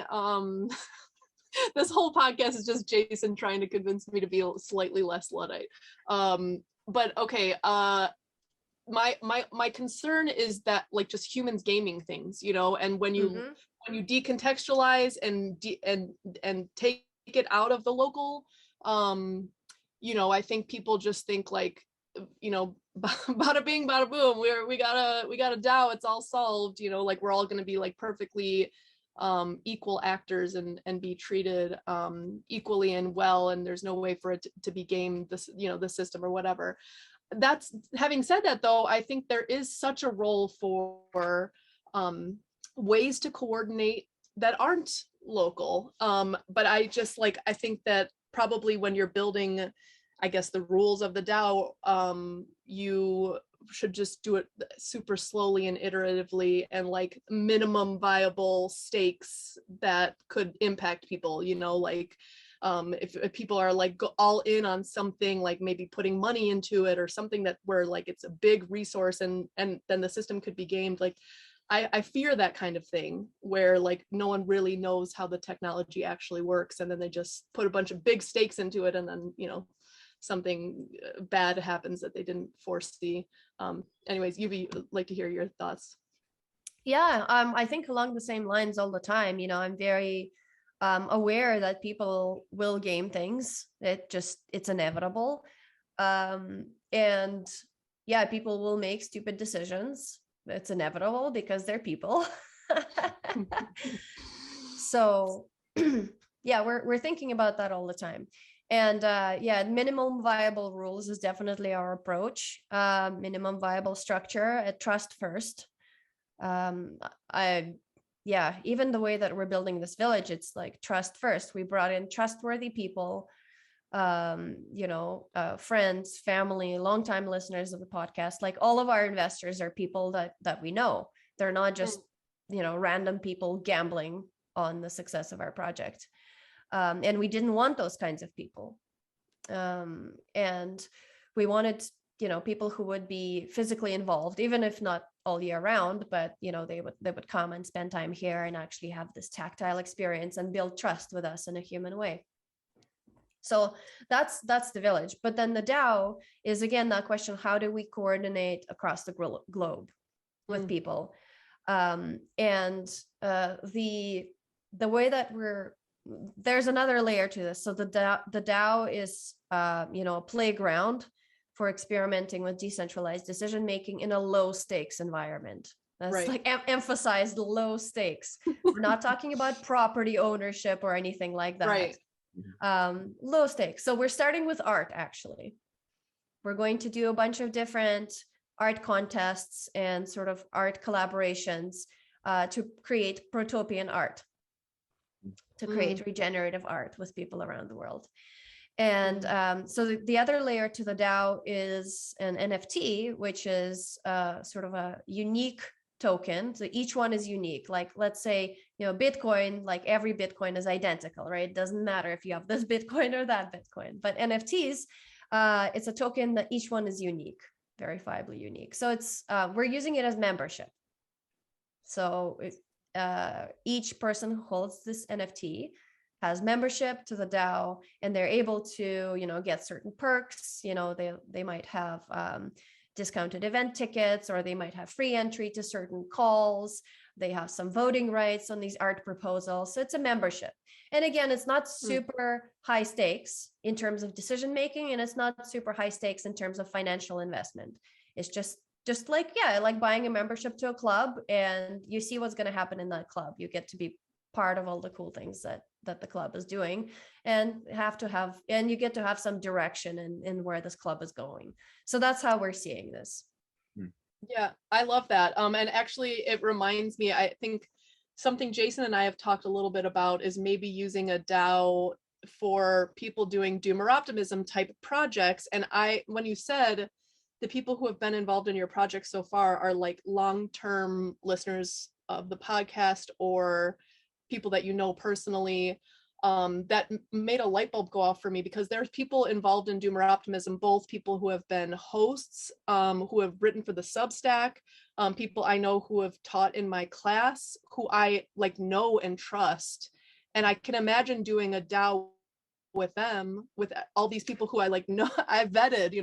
This whole podcast is just Jason trying to convince me to be slightly less Luddite. But okay, my concern is that, like, just humans gaming things, and when you decontextualize and take it out of the local, I think people just think, like, bada bing bada boom, we got a DAO, it's all solved, like we're all going to be like perfectly equal actors and be treated equally and well, and there's no way for it to be gamed, this the system or whatever. That's, having said that, though, I think there is such a role for ways to coordinate that aren't local, but I think that probably when you're building, I guess, the rules of the DAO, you should just do it super slowly and iteratively, and like minimum viable stakes that could impact people, like if people are like all in on something, like maybe putting money into it or something that where like it's a big resource, and then the system could be gamed. Like I fear that kind of thing, where like no one really knows how the technology actually works, and then they just put a bunch of big stakes into it, and then something bad happens that they didn't foresee. Anyways, Euvie, like to hear your thoughts. Yeah, I think along the same lines all the time. I'm very aware that people will game things. It's inevitable. And yeah, people will make stupid decisions. It's inevitable because they're people. So yeah, we're thinking about that all the time. And yeah, minimum viable rules is definitely our approach. Minimum viable structure at trust first. Even the way that we're building this village, it's like trust first. We brought in trustworthy people, friends, family, longtime listeners of the podcast. Like all of our investors are people that we know. They're not just random people gambling on the success of our project. And we didn't want those kinds of people. And we wanted, people who would be physically involved, even if not all year round, but, they would come and spend time here and actually have this tactile experience and build trust with us in a human way. So that's the village. But then the DAO is, again, that question: how do we coordinate across the globe with people? And the way that there's another layer to this. So the DAO is, a playground for experimenting with decentralized decision making in a low stakes environment. That's right. Like emphasized low stakes. We're not talking about property ownership or anything like that. Right. Low stakes. So we're starting with art. Actually, we're going to do a bunch of different art contests and sort of art collaborations to create protopian art, to create regenerative art with people around the world. And so the other layer to the DAO is an NFT, which is sort of a unique token. So each one is unique. Like, let's say, Bitcoin, like every Bitcoin is identical, right? It doesn't matter if you have this Bitcoin or that Bitcoin. But NFTs, it's a token that each one is unique, verifiably unique. So it's we're using it as membership. So each person who holds this NFT has membership to the DAO, and they're able to, get certain perks. They might have discounted event tickets, or they might have free entry to certain calls. They have some voting rights on these art proposals. So it's a membership. And again, it's not super high stakes in terms of decision making, and it's not super high stakes in terms of financial investment. It's just like, yeah, like buying a membership to a club, and you see what's going to happen in that club. You get to be part of all the cool things that the club is doing, and you get to have some direction in where this club is going. So that's how we're seeing this. Yeah, I love that. And actually it reminds me, I think something Jason and I have talked a little bit about is maybe using a DAO for people doing Doomer Optimism type projects. And when you said the people who have been involved in your project so far are like long-term listeners of the podcast or people that you know personally, that made a light bulb go off for me, because there's people involved in Doomer Optimism, both people who have been hosts, who have written for the Substack, people I know who have taught in my class, who I like know and trust. And I can imagine doing a DAO with them, with all these people who I like know, I've vetted,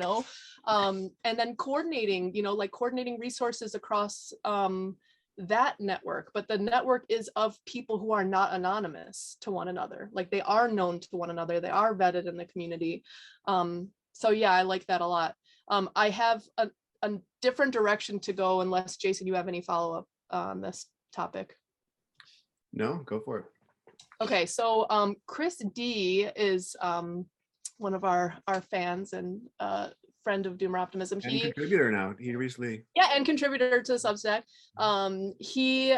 and then coordinating, like coordinating resources across that network. But the network is of people who are not anonymous to one another. Like they are known to one another. They are vetted in the community. So yeah, I like that a lot. I have a different direction to go, unless Jason, you have any follow-up on this topic. No, go for it. Okay, so Chris D is one of our fans and friend of Doomer Optimism. And contributor now. He recently. Yeah, and contributor to Substack. He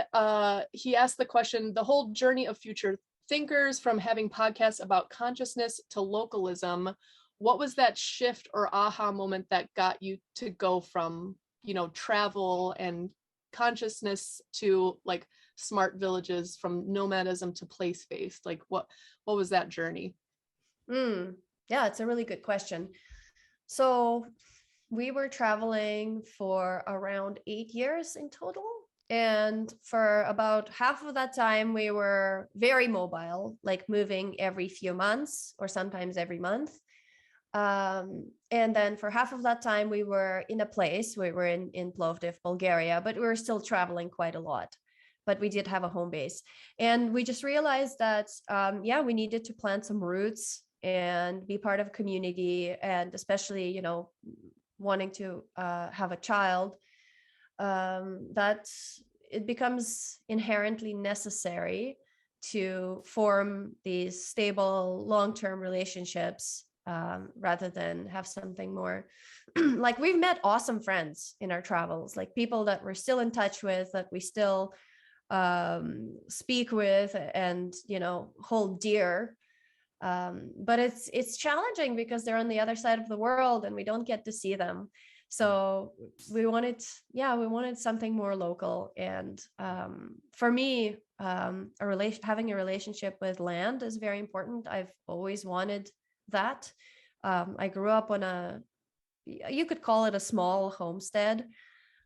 asked the question: the whole journey of future thinkers, from having podcasts about consciousness to localism, what was that shift or aha moment that got you to go from travel and consciousness to like smart villages, from nomadism to place-based? Like what was that journey? Yeah, it's a really good question. So we were traveling for around 8 years in total. And for about half of that time, we were very mobile, like moving every few months or sometimes every month. And then for half of that time, we were in a place. We were in Plovdiv, Bulgaria, but we were still traveling quite a lot. But we did have a home base. And we just realized that, we needed to plant some roots and be part of a community, and especially, wanting to have a child, that it becomes inherently necessary to form these stable long-term relationships, rather than have something more like we've met awesome friends in our travels, like people that we're still in touch with, that we still speak with and hold dear. But it's challenging because they're on the other side of the world and we don't get to see them. So we wanted something more local. And for me, having a relationship with land is very important. I've always wanted that. I grew up on you could call it a small homestead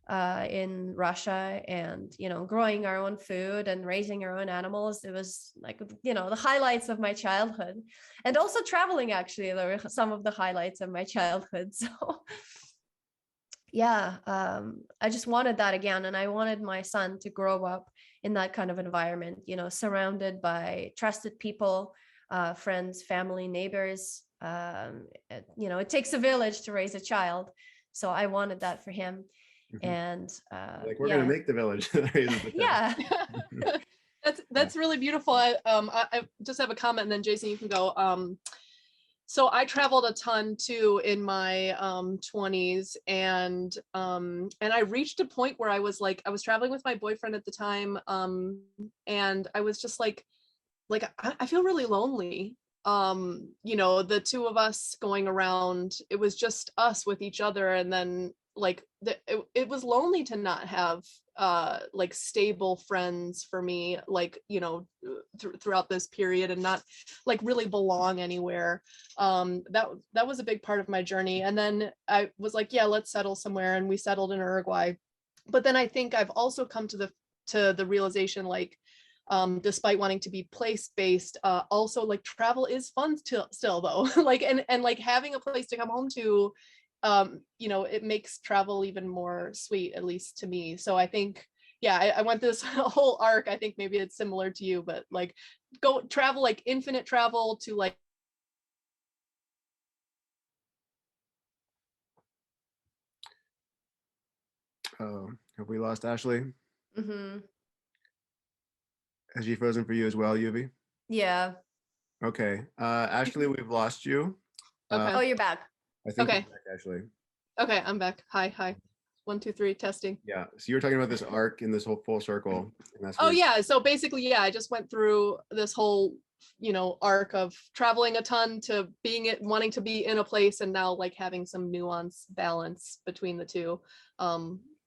in Russia, and growing our own food and raising our own animals. It was like the highlights of my childhood, and also traveling. Actually, there were some of the highlights of my childhood. So yeah, I just wanted that again, and I wanted my son to grow up in that kind of environment, surrounded by trusted people, friends, family, neighbors. It takes a village to raise a child, so I wanted that for him. And like we're gonna make the village. Yeah. That's really beautiful. I just have a comment, and then Jason, you can go. So I traveled a ton too in my 20s, and I reached a point where I was traveling with my boyfriend at the time, and I was just like I feel really lonely. The two of us going around, it was just us with each other, and then it was lonely to not have stable friends for me, throughout this period, and not really belong anywhere. That was a big part of my journey. And then I was like, yeah, let's settle somewhere, and we settled in Uruguay. But then I think I've also come to the realization, despite wanting to be place-based, also travel is fun still though. And having a place to come home to you know, it makes travel even more sweet, at least to me. So I think, yeah, I went this whole arc. I think maybe it's similar to you, but like go travel, like infinite travel to like. Oh, have we lost Ashley? Mm-hmm. Has she frozen for you as well, Euvie? Yeah. Okay. Ashley, we've lost you. Okay. Oh, you're back. I think you're Okay. back, Ashley. Okay, I'm back. Hi. 1, 2, 3, testing. Yeah. So you were talking about this arc in this whole full circle. And that's Oh where yeah. So basically, yeah, I just went through this whole, you know, arc of traveling a ton to being it, wanting to be in a place, and now like having some nuance balance between the two.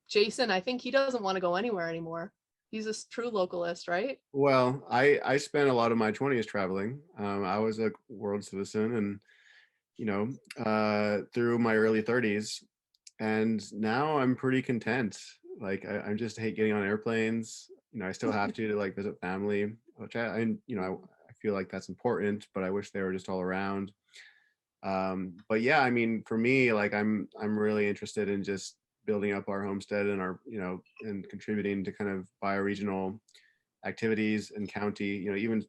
Jason, I think he doesn't want to go anywhere anymore. He's a true localist, right? Well, I spent a lot of my 20s traveling. I was a world citizen, and through my early 30s, and now I'm pretty content. Like I just hate getting on airplanes. I still have to like visit family, which I feel like that's important, but I wish they were just all around. But yeah, I mean, for me, like I'm really interested in just building up our homestead and our and contributing to kind of bioregional activities in county. Even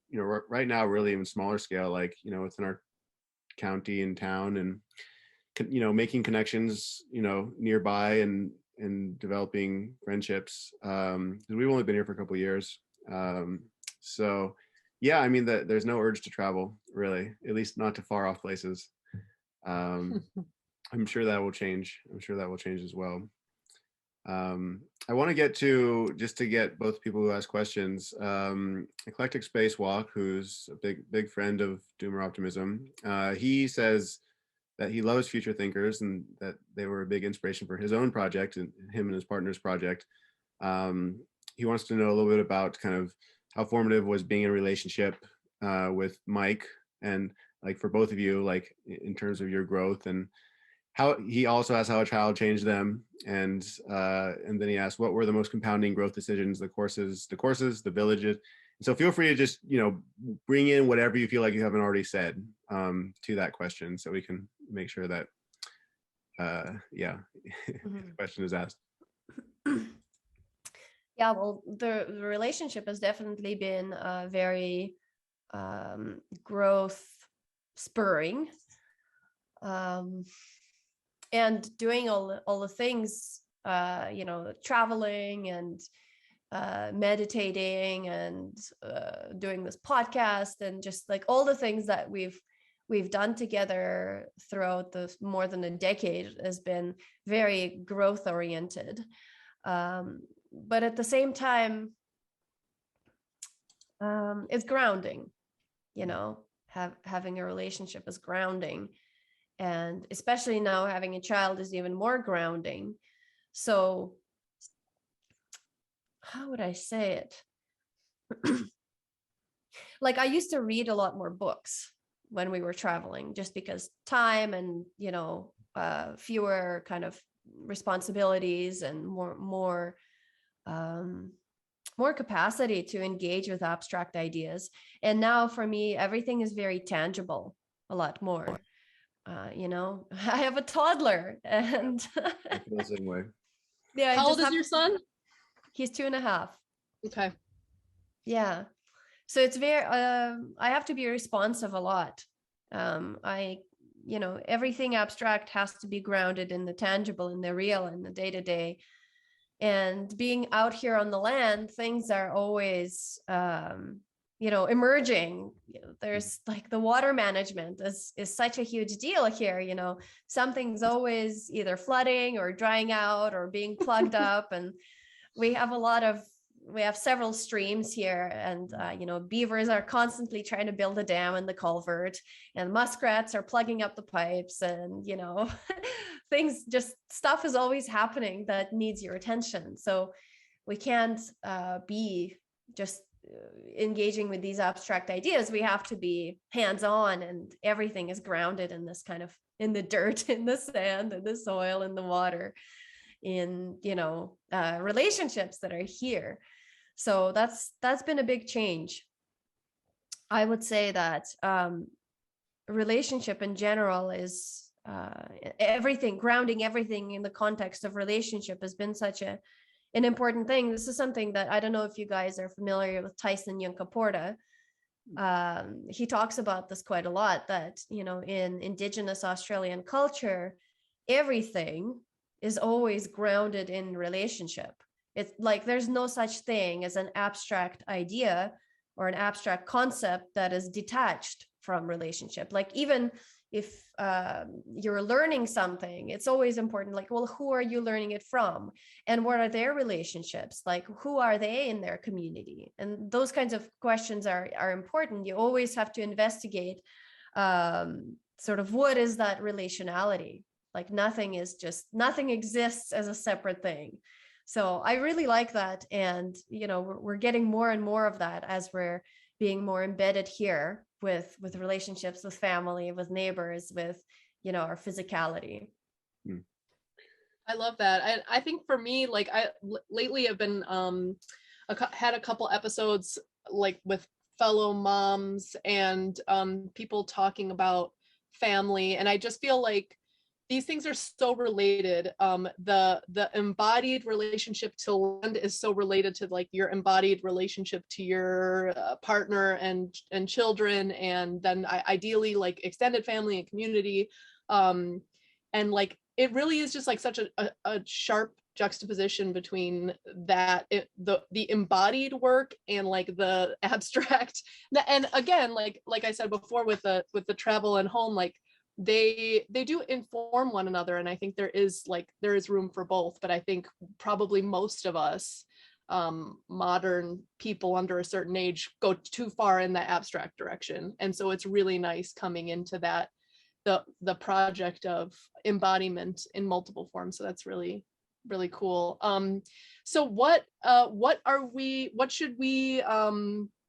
right now, really even smaller scale, like within our county and town, and making connections nearby, and developing friendships, because we've only been here for a couple of years. So yeah, I mean that there's no urge to travel, really, at least not to far off places. I'm sure that will change. I'm sure that will change as well. I want to get to, just to get both people who ask questions, Eclectic Spacewalk, who's a big friend of Doomer Optimism. He says that he loves Future Thinkers and that they were a big inspiration for his own project and him and his partner's project. He wants to know a little bit about kind of how formative was being in a relationship with Mike, and like for both of you, like in terms of your growth, and how he also asks how a child changed them, and then he asks what were the most compounding growth decisions, the courses, the villages. So feel free to just bring in whatever you feel like you haven't already said to that question, so we can make sure that Mm-hmm. the question is asked. Yeah, well, the relationship has definitely been very growth spurring, and doing all the things, traveling and meditating and doing this podcast, and just like all the things that we've done together throughout the more than a decade has been very growth oriented. But at the same time, it's grounding, having a relationship is grounding. And especially now having a child is even more grounding. So how would I say it? Like I used to read a lot more books when we were traveling, just because time and, fewer kind of responsibilities and more capacity to engage with abstract ideas. And now for me, everything is very tangible, a lot more. I have a toddler, and The same way. yeah. How old is your son? He's 2.5. Okay. Yeah. So it's very, I have to be responsive a lot. Everything abstract has to be grounded in the tangible, in the real, in the day-to-day. And being out here on the land, things are always, emerging. There's like the water management is such a huge deal here. Something's always either flooding or drying out or being plugged up. And we have several streams here, and beavers are constantly trying to build a dam in the culvert, and muskrats are plugging up the pipes, and stuff is always happening that needs your attention. So we can't be just engaging with these abstract ideas. We have to be hands-on, and everything is grounded in this kind of, in the dirt, in the sand, in the soil, in the water, in relationships that are here. So that's been a big change. I would say that relationship in general is everything, grounding everything in the context of relationship has been such an important thing. This is something that I don't know if you guys are familiar with Tyson Yunkaporta. He talks about this quite a lot, that, you know, in Indigenous Australian culture, everything is always grounded in relationship. It's like there's no such thing as an abstract idea or an abstract concept that is detached from relationship. Like even if you're learning something, it's always important, like, well, who are you learning it from? And what are their relationships? Like, who are they in their community? And those kinds of questions are important. You always have to investigate sort of what is that relationality? Like nothing exists as a separate thing. So I really like that. And, you know, we're getting more and more of that as we're being more embedded here with relationships, with family, with neighbors, with, you know, our physicality. I love that. I think for me, like lately I've been had a couple episodes like with fellow moms and people talking about family, and I just feel like these things are so related. The embodied relationship to land is so related to like your embodied relationship to your partner and children, and then ideally like extended family and community. And like it really is just like such a sharp juxtaposition between that the embodied work and like the abstract. And again, like I said before, with the travel and home, like they do inform one another, and I think there is room for both. But I think probably most of us modern people under a certain age go too far in the abstract direction, and so it's really nice coming into that the project of embodiment in multiple forms. So that's really cool. So what should we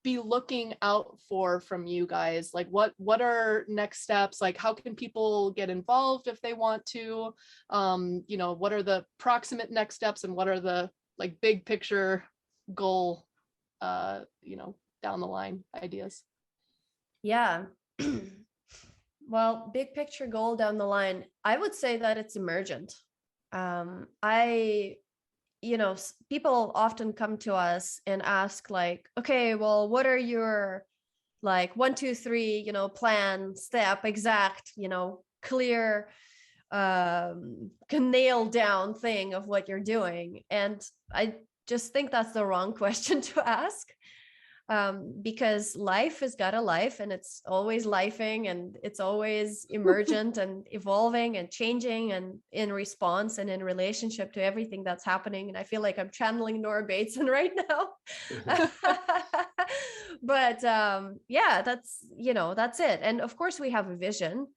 be looking out for from you guys? Like what are next steps? Like how can people get involved if they want to? You know, what are the proximate next steps, and what are the like big picture goal you know, down the line ideas? Yeah. Well, big picture goal down the line, I would say that it's emergent. You know, people often come to us and ask like, okay, well, what are your like 1, 2, 3, you know, plan, step, exact, you know, clear, nailed down thing of what you're doing? And I just think that's the wrong question to ask. Because life has got a life, and it's always lifing, and it's always emergent and evolving and changing, and in response and in relationship to everything that's happening. And I feel like I'm channeling Nora Bateson right now. But yeah, that's, you know, that's it. And of course we have a vision,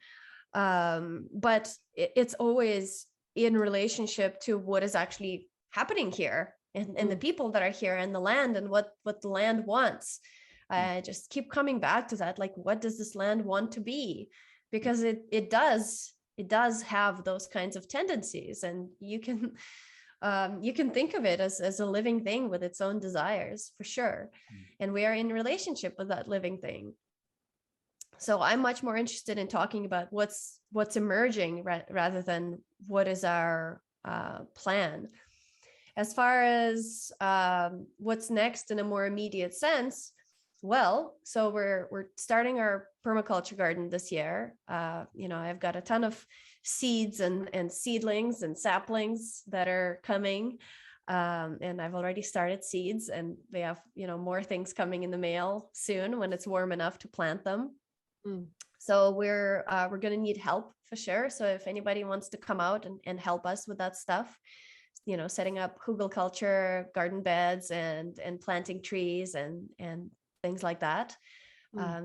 but it's always in relationship to what is actually happening here, and the people that are here, and the land, and what the land wants. I just keep coming back to that, like, what does this land want to be? Because it does have those kinds of tendencies, and you can think of it as a living thing with its own desires, for sure. And we are in relationship with that living thing. So I'm much more interested in talking about what's emerging rather than what is our plan. As far as what's next in a more immediate sense, well, so we're starting our permaculture garden this year. You know, I've got a ton of seeds and seedlings and saplings that are coming, and I've already started seeds, and we have, you know, more things coming in the mail soon when it's warm enough to plant them. So we're going to need help for sure. So if anybody wants to come out and help us with that stuff, you know, setting up hugelkultur, garden beds, and planting trees and things like that.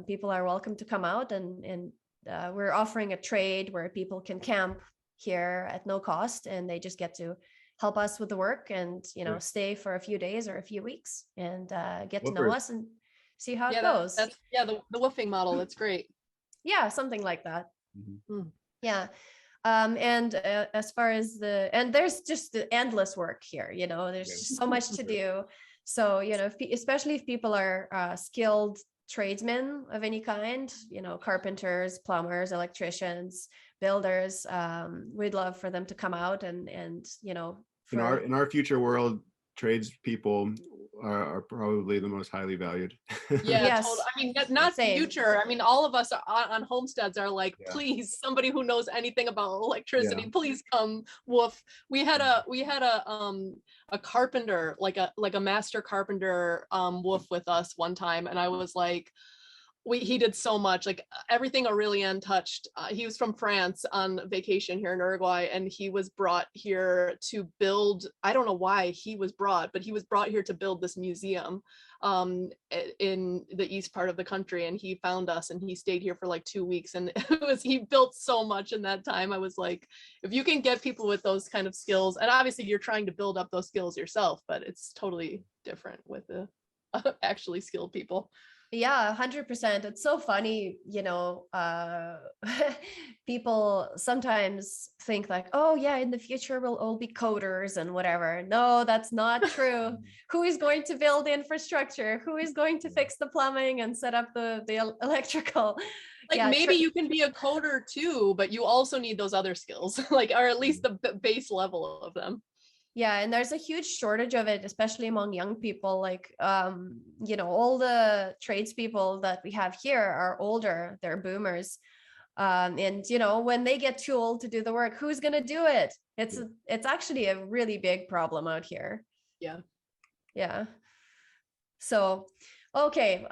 People are welcome to come out, and we're offering a trade where people can camp here at no cost, and they just get to help us with the work, and, you know, stay for a few days or a few weeks, and get to know us and see how it goes. That's the woofing model. That's great. Yeah, something like that. Yeah. And as far as and there's just the endless work here, you know, there's just so much to do. So, you know, especially if people are skilled tradesmen of any kind, you know, carpenters, plumbers, electricians, builders, we'd love for them to come out and In our future world, tradespeople are probably the most highly valued. Yeah, Yes. totally. I mean, not Same. future. I mean, all of us on homesteads are like, Yeah. please, somebody who knows anything about electricity, Yeah. please come woof. We had a carpenter, like a master carpenter woof with us one time, and I was like, he did so much, like everything Aurelien touched. He was from France on vacation here in Uruguay, and he was brought here to build, I don't know why he was brought, but he was brought here to build this museum in the east part of the country, and he found us and he stayed here for like 2 weeks, and he built so much in that time. I was like, if you can get people with those kind of skills, and obviously you're trying to build up those skills yourself, but it's totally different with the actually skilled people. Yeah, 100%. It's so funny, people sometimes think like, oh yeah, in the future we'll all be coders and whatever. No, that's not true. Who is going to build the infrastructure? Who is going to fix the plumbing and set up the electrical? Like, yeah, maybe you can be a coder too, but you also need those other skills, like, or at least the base level of them. Yeah, and there's a huge shortage of it, especially among young people. Like, all the tradespeople that we have here are older, they're boomers. And when they get too old to do the work, who's going to do it? It's actually a really big problem out here. Yeah. Yeah. So, okay.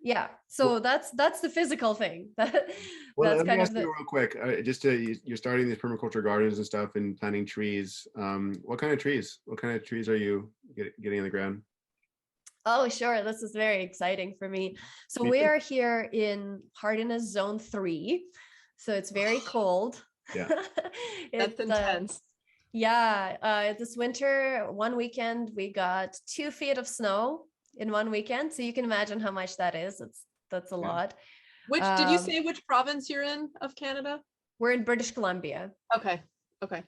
Yeah, so that's the physical thing. Well, That's let me kind ask of you real quick, you're starting these permaculture gardens and stuff and planting trees. What kind of trees? What kind of trees are you getting in the ground? Oh, sure. This is very exciting for me. So Me we too. are here in hardiness zone 3. So it's very cold. Yeah. That's intense. This winter, one weekend, we got 2 feet of snow in one weekend. So you can imagine how much that is. That's a lot. Which, did you say which province you're in of Canada? We're in British Columbia. Okay.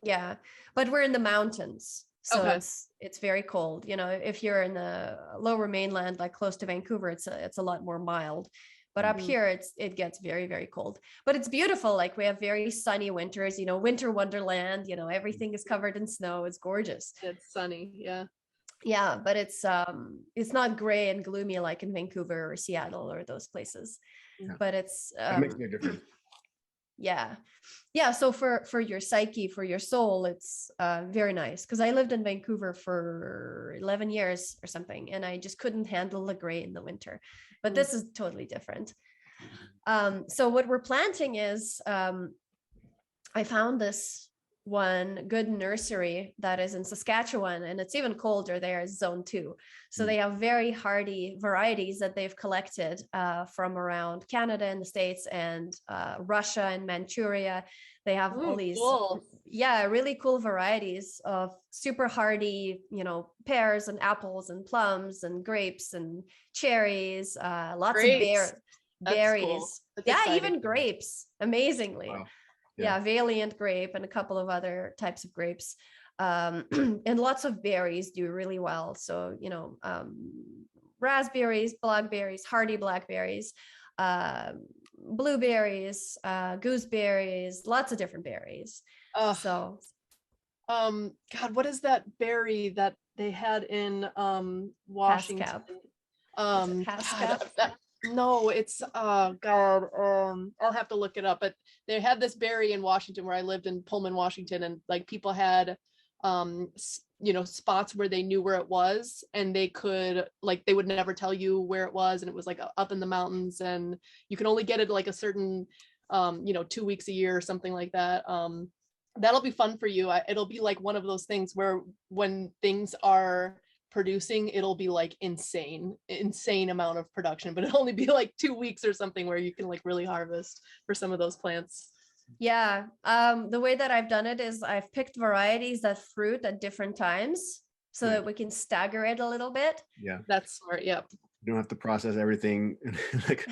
Yeah, but we're in the mountains. So Okay. it's very cold. If you're in the lower mainland, like close to Vancouver, it's a lot more mild. But up here, it gets very, very cold. But it's beautiful. Like, we have very sunny winters. Winter wonderland. Everything is covered in snow. It's gorgeous. It's sunny. Yeah. Yeah, but it's not gray and gloomy like in Vancouver or Seattle or those places. Yeah. But it's that makes me a difference. Yeah, so for your psyche, for your soul, it's very nice, because I lived in Vancouver for 11 years or something, and I just couldn't handle the gray in the winter. But this is totally different. So what we're planting is, I found this one good nursery that is in Saskatchewan, and it's even colder there, is zone 2. So they have very hardy varieties that they've collected from around Canada and the States and Russia and Manchuria. They have all these cool. really cool varieties of super hardy, pears and apples and plums and grapes and cherries, lots of berries. Cool. Even grapes, amazingly. Wow. Yeah, Valiant grape and a couple of other types of grapes. And lots of berries do really well. So, raspberries, blackberries, hardy blackberries, blueberries, gooseberries, lots of different berries. God, what is that berry that they had in Washington? Haskell. No, it's I'll have to look it up, but they had this berry in Washington, where I lived, in Pullman, Washington, and like people had spots where they knew where it was, and they would never tell you where it was, and it was like up in the mountains, and you can only get it like a certain 2 weeks a year or something like that. That'll be fun for you. It'll be like one of those things where when things are producing, it'll be like insane amount of production, but it'll only be like 2 weeks or something where you can like really harvest for some of those plants. Yeah, the way that I've done it is I've picked varieties that fruit at different times so that we can stagger it a little bit. Yeah, that's smart. Yep. You don't have to process everything like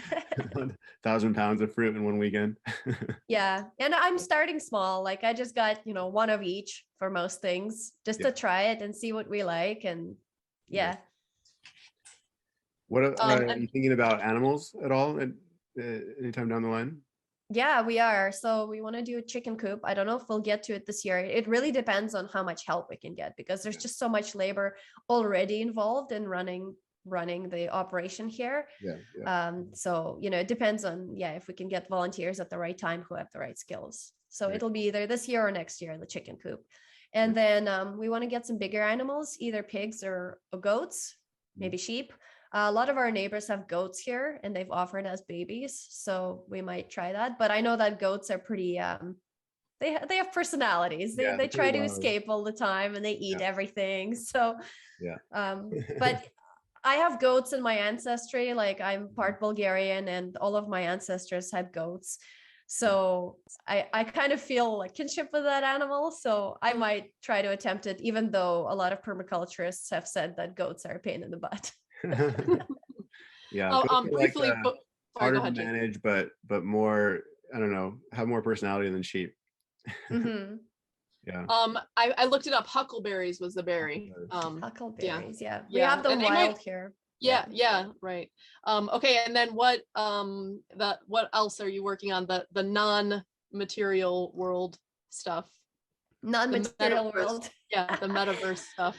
1,000 pounds of fruit in one weekend. Yeah, and I'm starting small. Like, I just got one of each for most things, just to try it and see what we like. And yeah. What are you thinking about animals at all anytime down the line? Yeah, we are. So we want to do a chicken coop. I don't know if we'll get to it this year. It really depends on how much help we can get, because there's just so much labor already involved in running the operation here. So, it depends on, if we can get volunteers at the right time who have the right skills. So it'll be either this year or next year, the chicken coop. And then we want to get some bigger animals, either pigs or goats, maybe sheep. A lot of our neighbors have goats here and they've offered us babies. So we might try that. But I know that goats are pretty, they have personalities. They try to escape all the time and they eat everything. So, but I have goats in my ancestry. Like, I'm part Bulgarian and all of my ancestors had goats. So I kind of feel like kinship with that animal. So I might try to attempt it, even though a lot of permaculturists have said that goats are a pain in the butt. Briefly, harder to manage, but more, I don't know, have more personality than sheep. I looked it up. Huckleberries was the berry. Huckleberries, we have them wild here. Right. Okay, and then what else are you working on? The non-material world stuff. Non-material world. The metaverse stuff.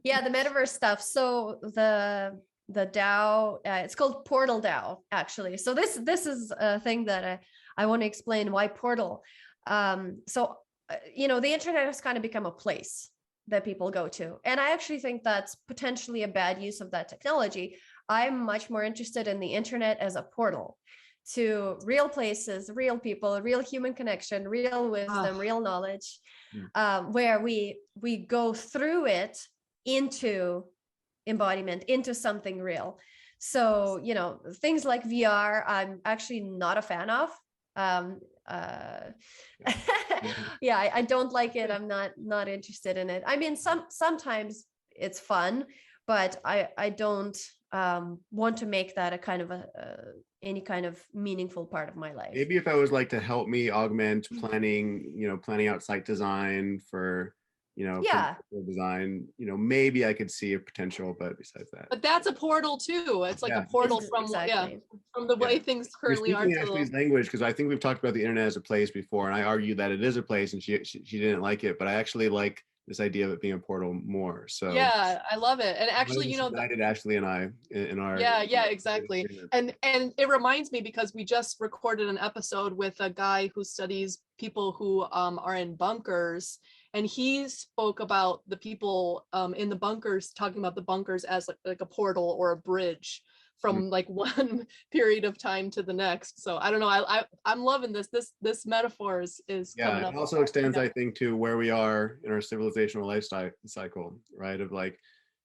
The metaverse stuff. So the DAO, it's called Portal DAO, actually. So this is a thing that I want to explain why Portal. The internet has kind of become a place that people go to. And I actually think that's potentially a bad use of that technology. I'm much more interested in the internet as a portal to real places, real people, real human connection, real wisdom, real knowledge, where we go through it into embodiment, into something real. So, things like VR, I'm actually not a fan of. I don't like it. I'm not interested in it. I mean, sometimes it's fun, but I don't want to make that a kind of any kind of meaningful part of my life. Maybe if I was like to help me augment planning out site design for design, maybe I could see a potential, but besides that. But that's a portal too. It's like a portal from the way things currently are. Ashley's language, because I think we've talked about the internet as a place before, and I argue that it is a place, and she didn't like it, but I actually like this idea of it being a portal more. So I love it. And actually, united Ashley and I in our exactly. And it reminds me, because we just recorded an episode with a guy who studies people who are in bunkers. And he spoke about the people in the bunkers, talking about the bunkers as like a portal or a bridge from like one period of time to the next. So I don't know. I'm loving this. This metaphor is coming up. It also extends, I think, to where we are in our civilizational life cycle, right? Of like,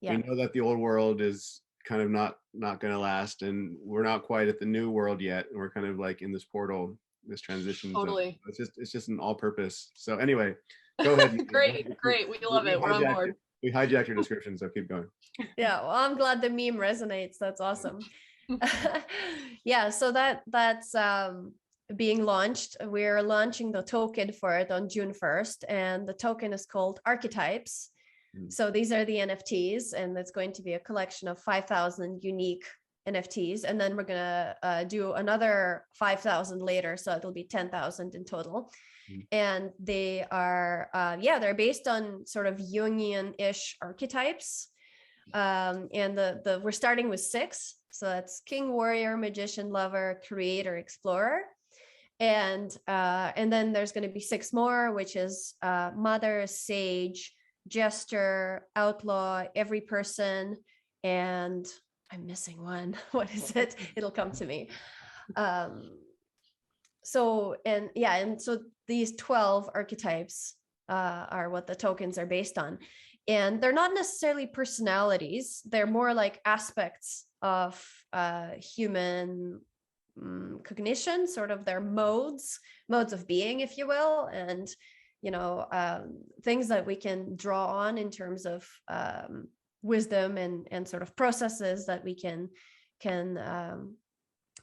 we know that the old world is kind of not going to last, and we're not quite at the new world yet. And we're kind of like in this portal, this transition. Totally. So it's just an all-purpose. So anyway. Go ahead. Great. We love it. We're on board. We hijacked your description, so keep going. Well, I'm glad the meme resonates. That's awesome. So that's being launched. We're launching the token for it on June 1st, and the token is called Archetypes. So these are the NFTs, and it's going to be a collection of 5,000 unique NFTs, and then we're gonna do another 5,000 later, so it'll be 10,000 in total. And they are they're based on sort of Jungian-ish archetypes, and we're starting with 6, so that's king, warrior, magician, lover, creator, explorer, and then there's going to be 6 more, which is mother, sage, jester, outlaw, every person, and I'm missing one. What is it? It'll come to me. So these 12 archetypes are what the tokens are based on. And they're not necessarily personalities. They're more like aspects of human cognition, sort of their modes of being, if you will, and, things that we can draw on in terms of wisdom and sort of processes that we can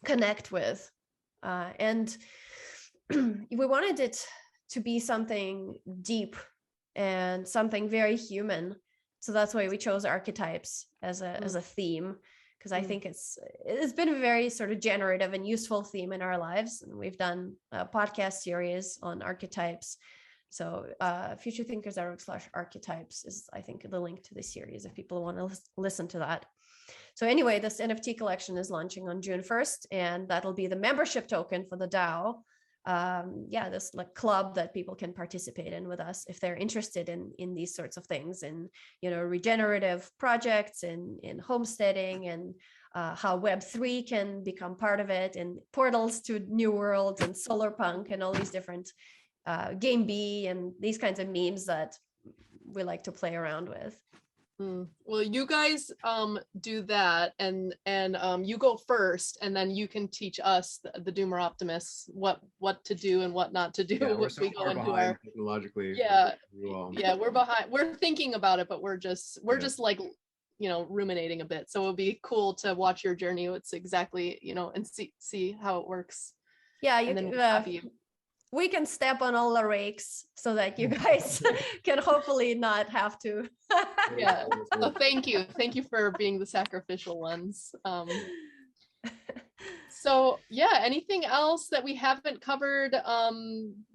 connect with. And we wanted it to be something deep and something very human. So that's why we chose archetypes as a theme, because I think it's been a very sort of generative and useful theme in our lives. And we've done a podcast series on archetypes. So Future Thinkers /archetypes is, I think, the link to the series if people want to listen to that. So anyway, this NFT collection is launching on June 1st, and that'll be the membership token for the DAO. This like club that people can participate in with us if they're interested in these sorts of things, and regenerative projects, in homesteading, and how Web3 can become part of it, and portals to new worlds, and solar punk, and all these different game B and these kinds of memes that we like to play around with. Well, you guys do that, and you go first, and then you can teach us, the Doomer Optimists, what to do and what not to do. Yeah, we're so far behind technologically. Yeah, we're behind. We're thinking about it, but we're just like ruminating a bit. So it'll be cool to watch your journey. It's exactly and see how it works. Yeah, we can step on all the rakes so that you guys can hopefully not have to. Yeah. So thank you for being the sacrificial ones. So yeah, anything else that we haven't covered?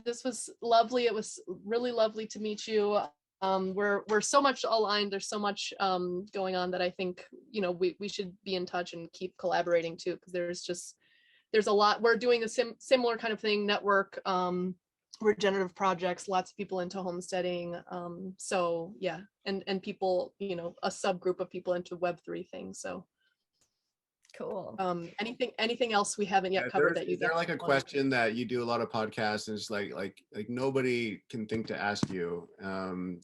This was lovely. It was really lovely to meet you. We're so much aligned. There's so much going on that I think we should be in touch and keep collaborating too, because there's a lot. We're doing a similar kind of thing, network, regenerative projects, lots of people into homesteading. So yeah, and people, a subgroup of people into Web3 things. So cool. Anything else we haven't yet covered that you? Is there like a question that you do a lot of podcasts and it's like nobody can think to ask you?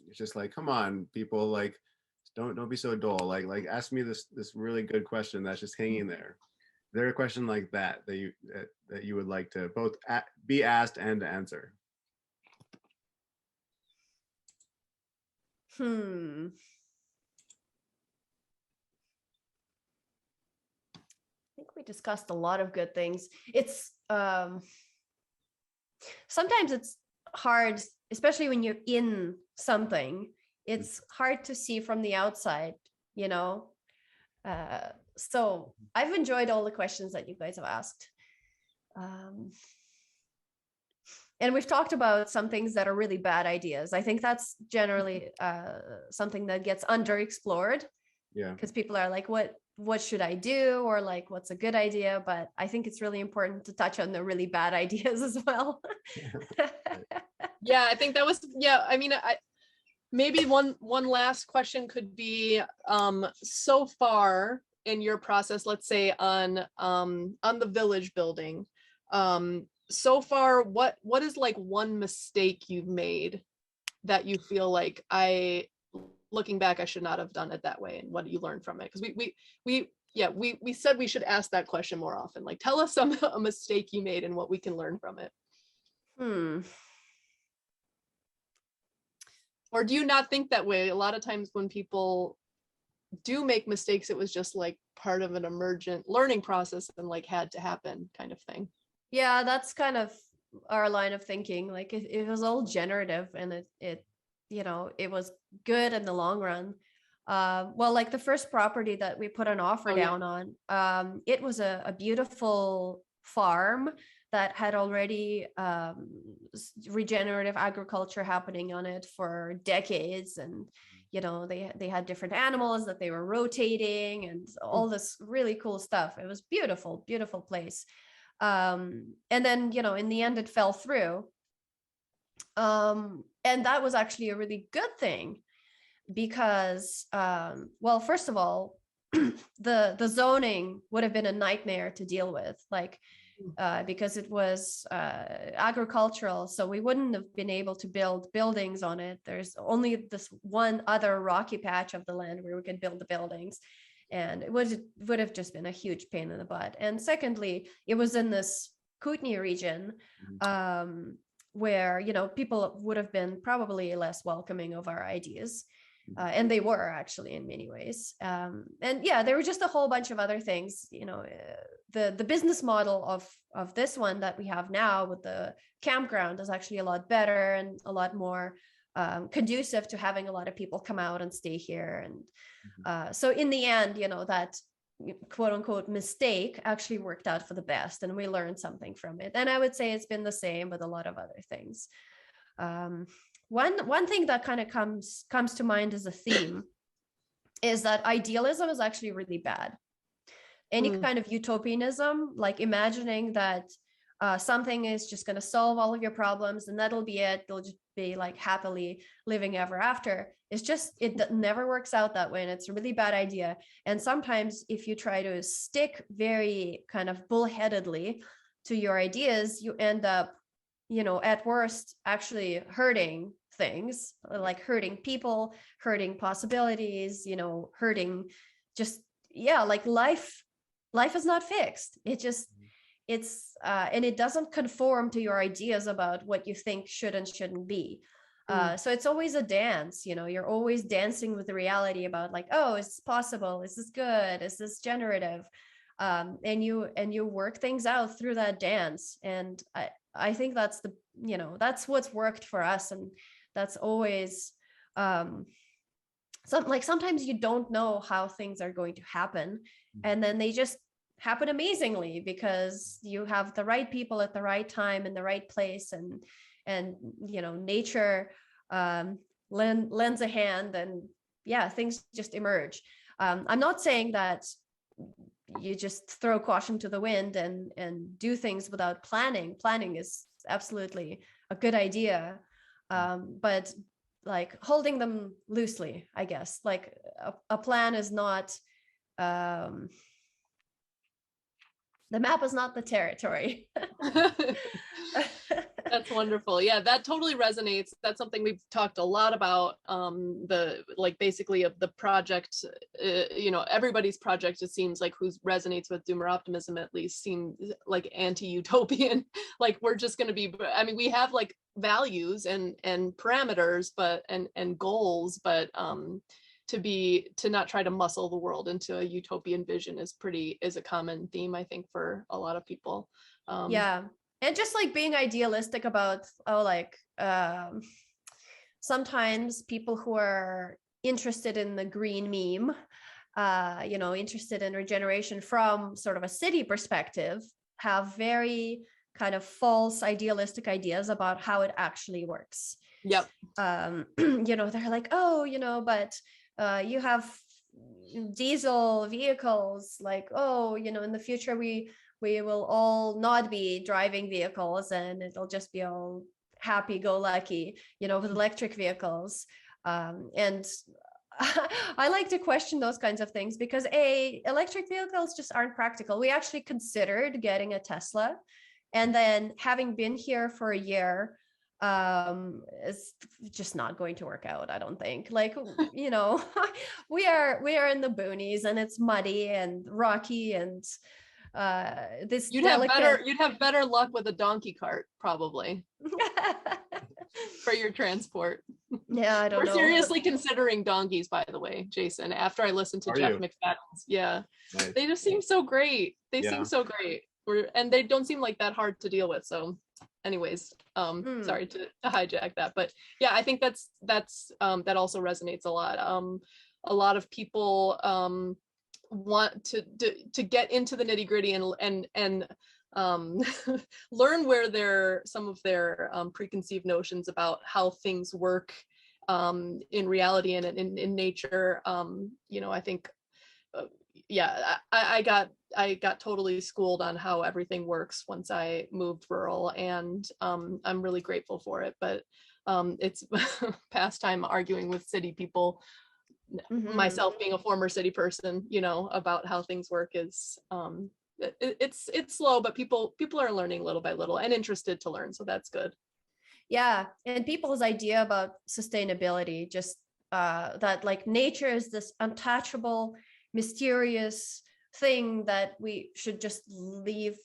It's just like, come on, people, like don't be so dull. Like ask me this really good question that's just hanging there. Is there a question like that you would like to both be asked and answer? I think we discussed a lot of good things. It's sometimes it's hard, especially when you're in something. It's hard to see from the outside, so I've enjoyed all the questions that you guys have asked. And we've talked about some things that are really bad ideas. I think that's generally something that gets underexplored. Yeah. Because people are like, what should I do? Or like, what's a good idea? But I think it's really important to touch on the really bad ideas as well. Yeah, I think that was, I mean, maybe one last question could be, so far in your process, let's say on the village building, so far, what is like one mistake you've made that you feel like looking back, I should not have done it that way, and what do you learn from it? Because we said we should ask that question more often. Like, tell us a mistake you made and what we can learn from it. Or do you not think that way? A lot of times when people do make mistakes, it was just like part of an emergent learning process and like had to happen kind of thing. Yeah, that's kind of our line of thinking. Like it was all generative, and it was good in the long run. Well, like the first property that we put an offer down on, it was a beautiful farm that had already regenerative agriculture happening on it for decades, and they had different animals that they were rotating and all this really cool stuff. It was beautiful place. And then in the end it fell through, and that was actually a really good thing, because well, first of all, the zoning would have been a nightmare to deal with, like because it was agricultural, so we wouldn't have been able to build buildings on it. There's only this one other rocky patch of the land where we could build the buildings, and it would have just been a huge pain in the butt. And secondly, it was in this Kootenay region, where people would have been probably less welcoming of our ideas, and they were actually in many ways. And yeah, there were just a whole bunch of other things. The business model of this one that we have now with the campground is actually a lot better and a lot more conducive to having a lot of people come out and stay here. And so in the end, that quote unquote mistake actually worked out for the best, and we learned something from it. And I would say it's been the same with a lot of other things. One thing that kind of comes to mind as a theme is that idealism is actually really bad. Any kind of utopianism, like imagining that something is just going to solve all of your problems and that'll be it, they'll just be like happily living ever after, it never works out that way, and it's a really bad idea. And sometimes if you try to stick very kind of bullheadedly to your ideas, you end up, at worst actually hurting things, like hurting people, hurting possibilities, hurting just, like life is not fixed. It's and it doesn't conform to your ideas about what you think should and shouldn't be. So it's always a dance, you're always dancing with the reality about like, oh, is this possible? Is this good? Is this generative? And you work things out through that dance. And I think that's that's what's worked for us. And that's always, sometimes you don't know how things are going to happen. And then they just happen amazingly because you have the right people at the right time in the right place, and nature lends a hand, and things just emerge. I'm not saying that you just throw caution to the wind and do things without planning. Planning is absolutely a good idea, but like holding them loosely, I guess. Like a plan is not the map is not the territory. That's wonderful. Yeah, that totally resonates. That's something we've talked a lot about. Basically of the project, everybody's project, it seems like, who resonates with Doomer Optimism at least, seems like anti-utopian. Like we're just going to be, we have like values and parameters, but and goals, but to not try to muscle the world into a utopian vision is a common theme, I think, for a lot of people. And just like being idealistic about, sometimes people who are interested in the green meme, interested in regeneration from sort of a city perspective, have very kind of false idealistic ideas about how it actually works. Yep. They're like, oh, but you have diesel vehicles, like, oh, in the future we will all not be driving vehicles and it'll just be all happy-go-lucky, with electric vehicles. And I like to question those kinds of things because electric vehicles just aren't practical. We actually considered getting a Tesla, and then having been here for a year, it's just not going to work out, I don't think. Like, we are in the boonies and it's muddy and rocky, and this you'd have better luck with a donkey cart probably for your transport. Yeah, I don't know. We're seriously considering donkeys, by the way, Jason, after I listened to Jeff McFadden's. Yeah. Nice. They just seem so great. Seem so great. And they don't seem like that hard to deal with. So anyways, sorry to hijack that, but yeah, I think that's that also resonates a lot. A lot of people want to get into the nitty-gritty and learn where some of their preconceived notions about how things work in reality and in nature. I think I got totally schooled on how everything works once I moved rural, and I'm really grateful for it. But it's past time arguing with city people. Mm-hmm. Myself being a former city person, about how things work is it's slow, but people are learning little by little and interested to learn, so that's good. Yeah, and people's idea about sustainability, just that like nature is this untouchable, mysterious thing that we should just leave,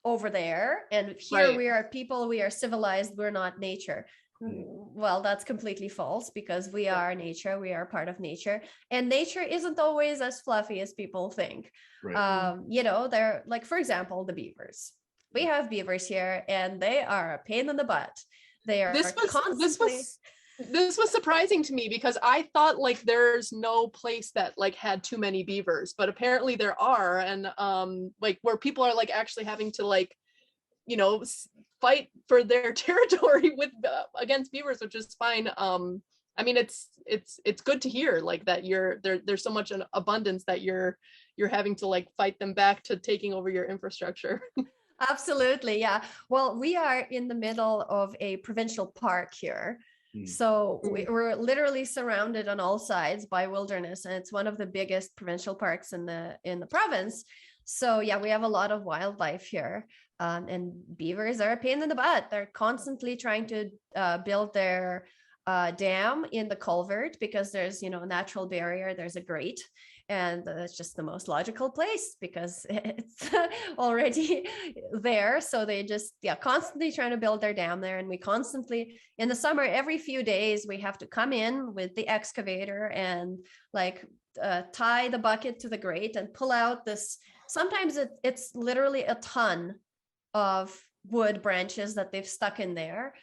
over there, and here we are people, we are civilized, we're not nature. Well, that's completely false, because we are nature, we are part of nature, and nature isn't always as fluffy as people think. They're like, for example, the beavers. We have beavers here, and they are a pain in the butt. They are constantly This was surprising to me because I thought like there's no place that like had too many beavers, but apparently there are, and like where people are like actually having to like, you know, fight for their territory with against beavers, which is fine. I mean, it's good to hear like that there's so much an abundance that you're having to like fight them back to taking over your infrastructure. Absolutely, yeah. Well, we are in the middle of a provincial park here. So we're literally surrounded on all sides by wilderness, and it's one of the biggest provincial parks in the province. So yeah, we have a lot of wildlife here, and beavers are a pain in the butt. They're constantly trying to build their dam in the culvert because there's, you know, a natural barrier. There's a grate, and it's just the most logical place because it's already there. So they just, yeah, constantly trying to build their dam there. And we constantly, in the summer, every few days, we have to come in with the excavator and like tie the bucket to the grate and pull out this. Sometimes it's literally a ton of wood branches that they've stuck in there.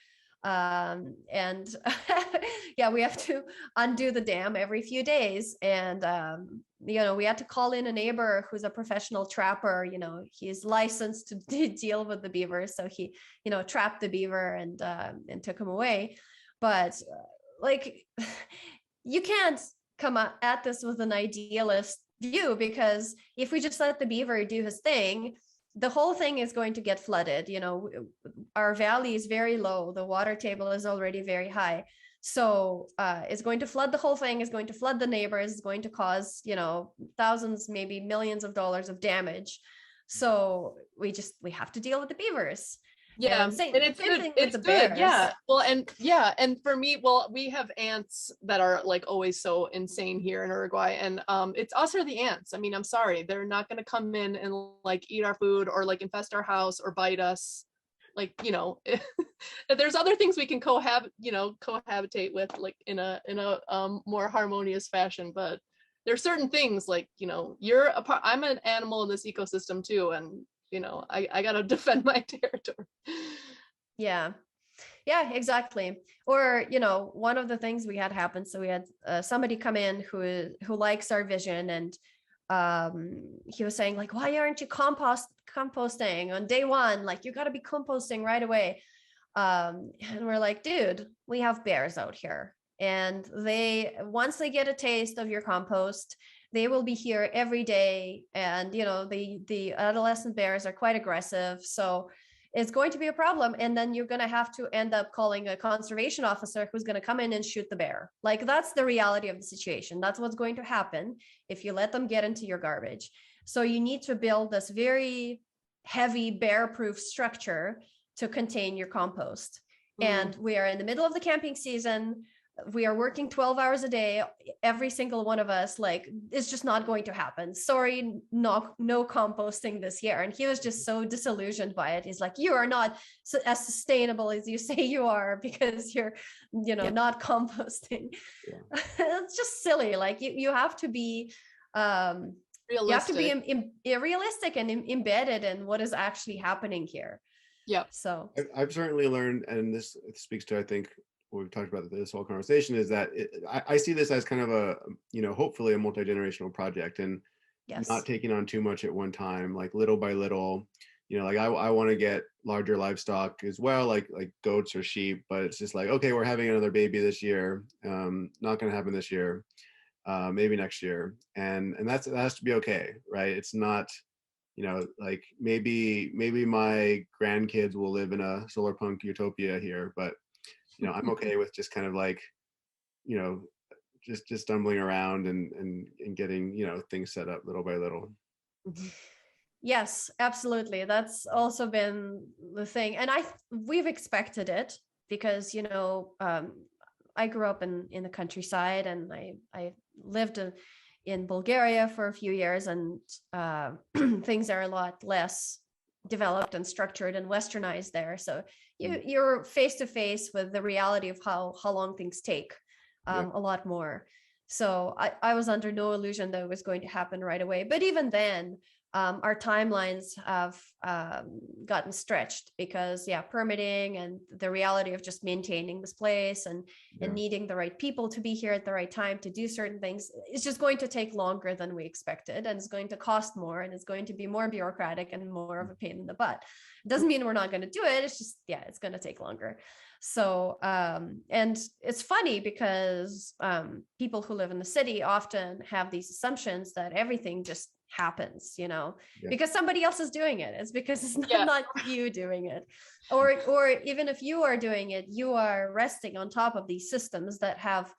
And yeah, we have to undo the dam every few days. And, you know, we had to call in a neighbor who's a professional trapper. You know, he's licensed to deal with the beavers. So he, you know, trapped the beaver and took him away. But like, you can't come at this with an idealist view, because if we just let the beaver do his thing, the whole thing is going to get flooded. You know, our valley is very low. The water table is already very high. So it's going to flood the whole thing, is going to flood the neighbors, is going to cause, you know, thousands, maybe millions of dollars of damage. So we have to deal with the beavers. Yeah, and it's same good. thing It's with the good. bears. Yeah. Well, and for me, well, we have ants that are like always so insane here in Uruguay, and it's us or the ants. I mean, I'm sorry, they're not going to come in and like eat our food or like infest our house or bite us. Like, you know, there's other things we can cohabitate with, like in a more harmonious fashion, but there's certain things like, you know, I'm an animal in this ecosystem too, and you know, I gotta defend my territory. Yeah, exactly. Or, you know, one of the things we had happen, so we had somebody come in who likes our vision, and he was saying like, why aren't you composting on day one? Like, you got to be composting right away. And we're like, dude, we have bears out here, and once they get a taste of your compost, they will be here every day. And, you know, the adolescent bears are quite aggressive. So it's going to be a problem. And then you're going to have to end up calling a conservation officer who's going to come in and shoot the bear. Like, that's the reality of the situation. That's what's going to happen if you let them get into your garbage. So you need to build this very heavy bear-proof structure to contain your compost. And we are in the middle of the camping season. We are working 12 hours a day. Every single one of us, like, it's just not going to happen. Sorry, no composting this year. And he was just so disillusioned by it. He's like, you are not as sustainable as you say you are because you're, you know, not composting. Yeah. It's just silly. Like, you have to be realistic. You have to be realistic and embedded in what is actually happening here. Yeah. So I've certainly learned, and this speaks to, I think, what we've talked about this whole conversation, is that I see this as kind of a, you know, hopefully a multi-generational project, and not taking on too much at one time, like little by little. You know, like I want to get larger livestock as well, like goats or sheep, but it's just like, okay, we're having another baby this year, not going to happen this year, maybe next year, and that has to be okay, right? It's not, you know, like maybe my grandkids will live in a solar punk utopia here, but, you know, I'm okay with just kind of like, you know, just stumbling around and getting, you know, things set up little by little. Yes, absolutely. That's also been the thing. And we've expected it because, you know, I grew up in the countryside, and I lived in Bulgaria for a few years, and things are a lot less developed and structured and westernized there. So you're face to face with the reality of how long things take, a lot more. So I was under no illusion that it was going to happen right away. But even then, our timelines have gotten stretched because permitting and the reality of just maintaining this place and needing the right people to be here at the right time to do certain things, it's just going to take longer than we expected, and it's going to cost more, and it's going to be more bureaucratic and more of a pain in the butt. It doesn't mean we're not going to do it. It's just, it's going to take longer. So, and it's funny because people who live in the city often have these assumptions that everything just happens, because somebody else is doing it. It's because it's not you doing it. Or even if you are doing it, you are resting on top of these systems that have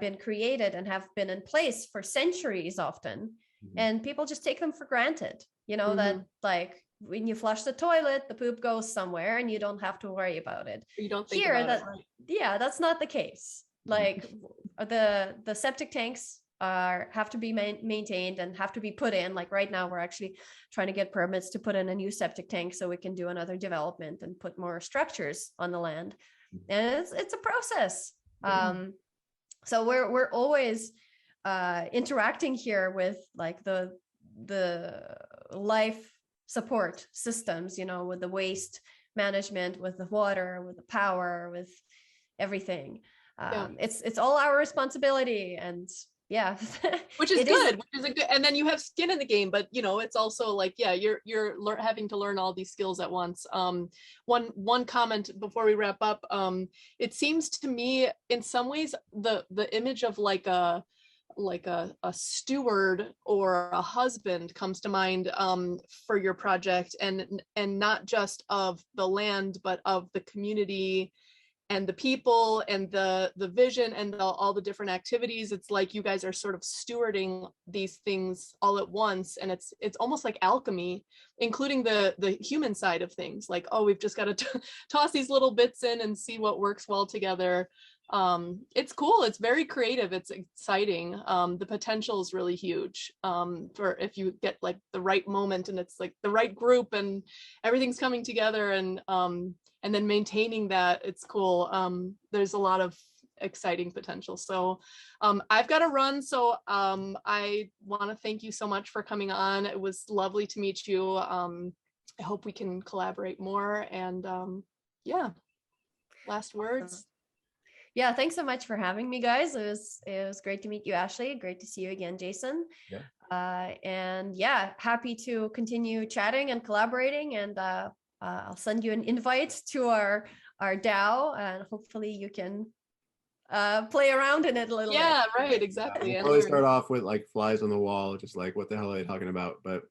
been created and have been in place for centuries often. And people just take them for granted, that like, when you flush the toilet, the poop goes somewhere and you don't have to worry about it. You don't think about it, right? That's not the case. Like the septic tanks have to be maintained and have to be put in. Like right now, we're actually trying to get permits to put in a new septic tank so we can do another development and put more structures on the land. And it's a process. So we're always interacting here with like the life support systems, with the waste management, with the water, with the power, with everything. It's all our responsibility, and which is good, which is a good, and then you have skin in the game, but it's also like you're having to learn all these skills at once. One comment before we wrap up, it seems to me in some ways the image of like a steward or a husband comes to mind for your project, and not just of the land, but of the community and the people and the vision and all the different activities. It's like you guys are sort of stewarding these things all at once, and it's almost like alchemy, including the human side of things. Like, we've just got to toss these little bits in and see what works well together. It's cool. It's very creative. It's exciting. The potential is really huge for if you get like the right moment and it's like the right group and everything's coming together, and then maintaining that. It's cool. There's a lot of exciting potential. So I've got to run. So I want to thank you so much for coming on. It was lovely to meet you. I hope we can collaborate more. And last words. Yeah, thanks so much for having me, guys. It was great to meet you, Ashley. Great to see you again, Jason. And happy to continue chatting and collaborating. And I'll send you an invite to our DAO, and hopefully you can play around in it a little bit. Yeah, right, exactly. We'll probably start off with like flies on the wall, just like, what the hell are they talking about? But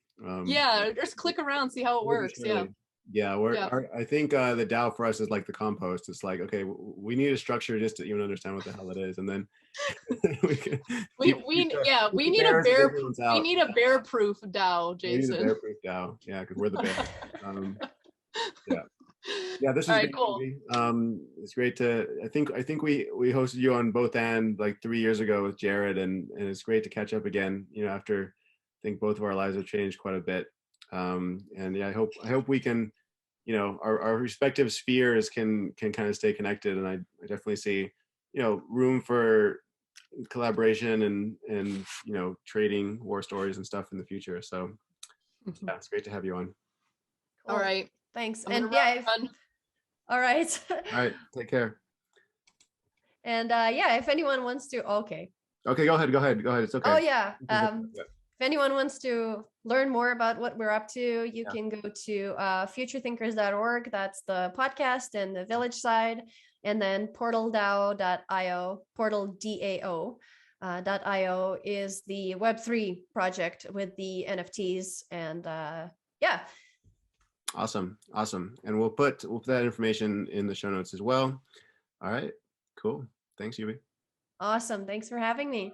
just click around, see how it works. I think the DAO for us is like the compost. It's like, okay, we need a structure just to even understand what the hell it is, and then we need a bear-proof DAO, Jason. We need a bear-proof DAO, because we're the bear. This is all right, great. cool. It's great to. I think we hosted you on Both And like 3 years ago with Jared, and it's great to catch up again. After I think both of our lives have changed quite a bit. I hope we can, our respective spheres can kind of stay connected, and I definitely see, room for collaboration and trading war stories and stuff in the future. So it's great to have you on. Cool. All right, thanks. And all right. All right, take care. And if anyone wants to, okay, go ahead, it's okay. If anyone wants to learn more about what we're up to, you can go to futurethinkers.org. That's the podcast and the village side. And then portaldao.io, portaldao.io is the Web3 project with the NFTs. And Awesome. And we'll put that information in the show notes as well. All right, cool. Thanks, Euvie. Awesome. Thanks for having me.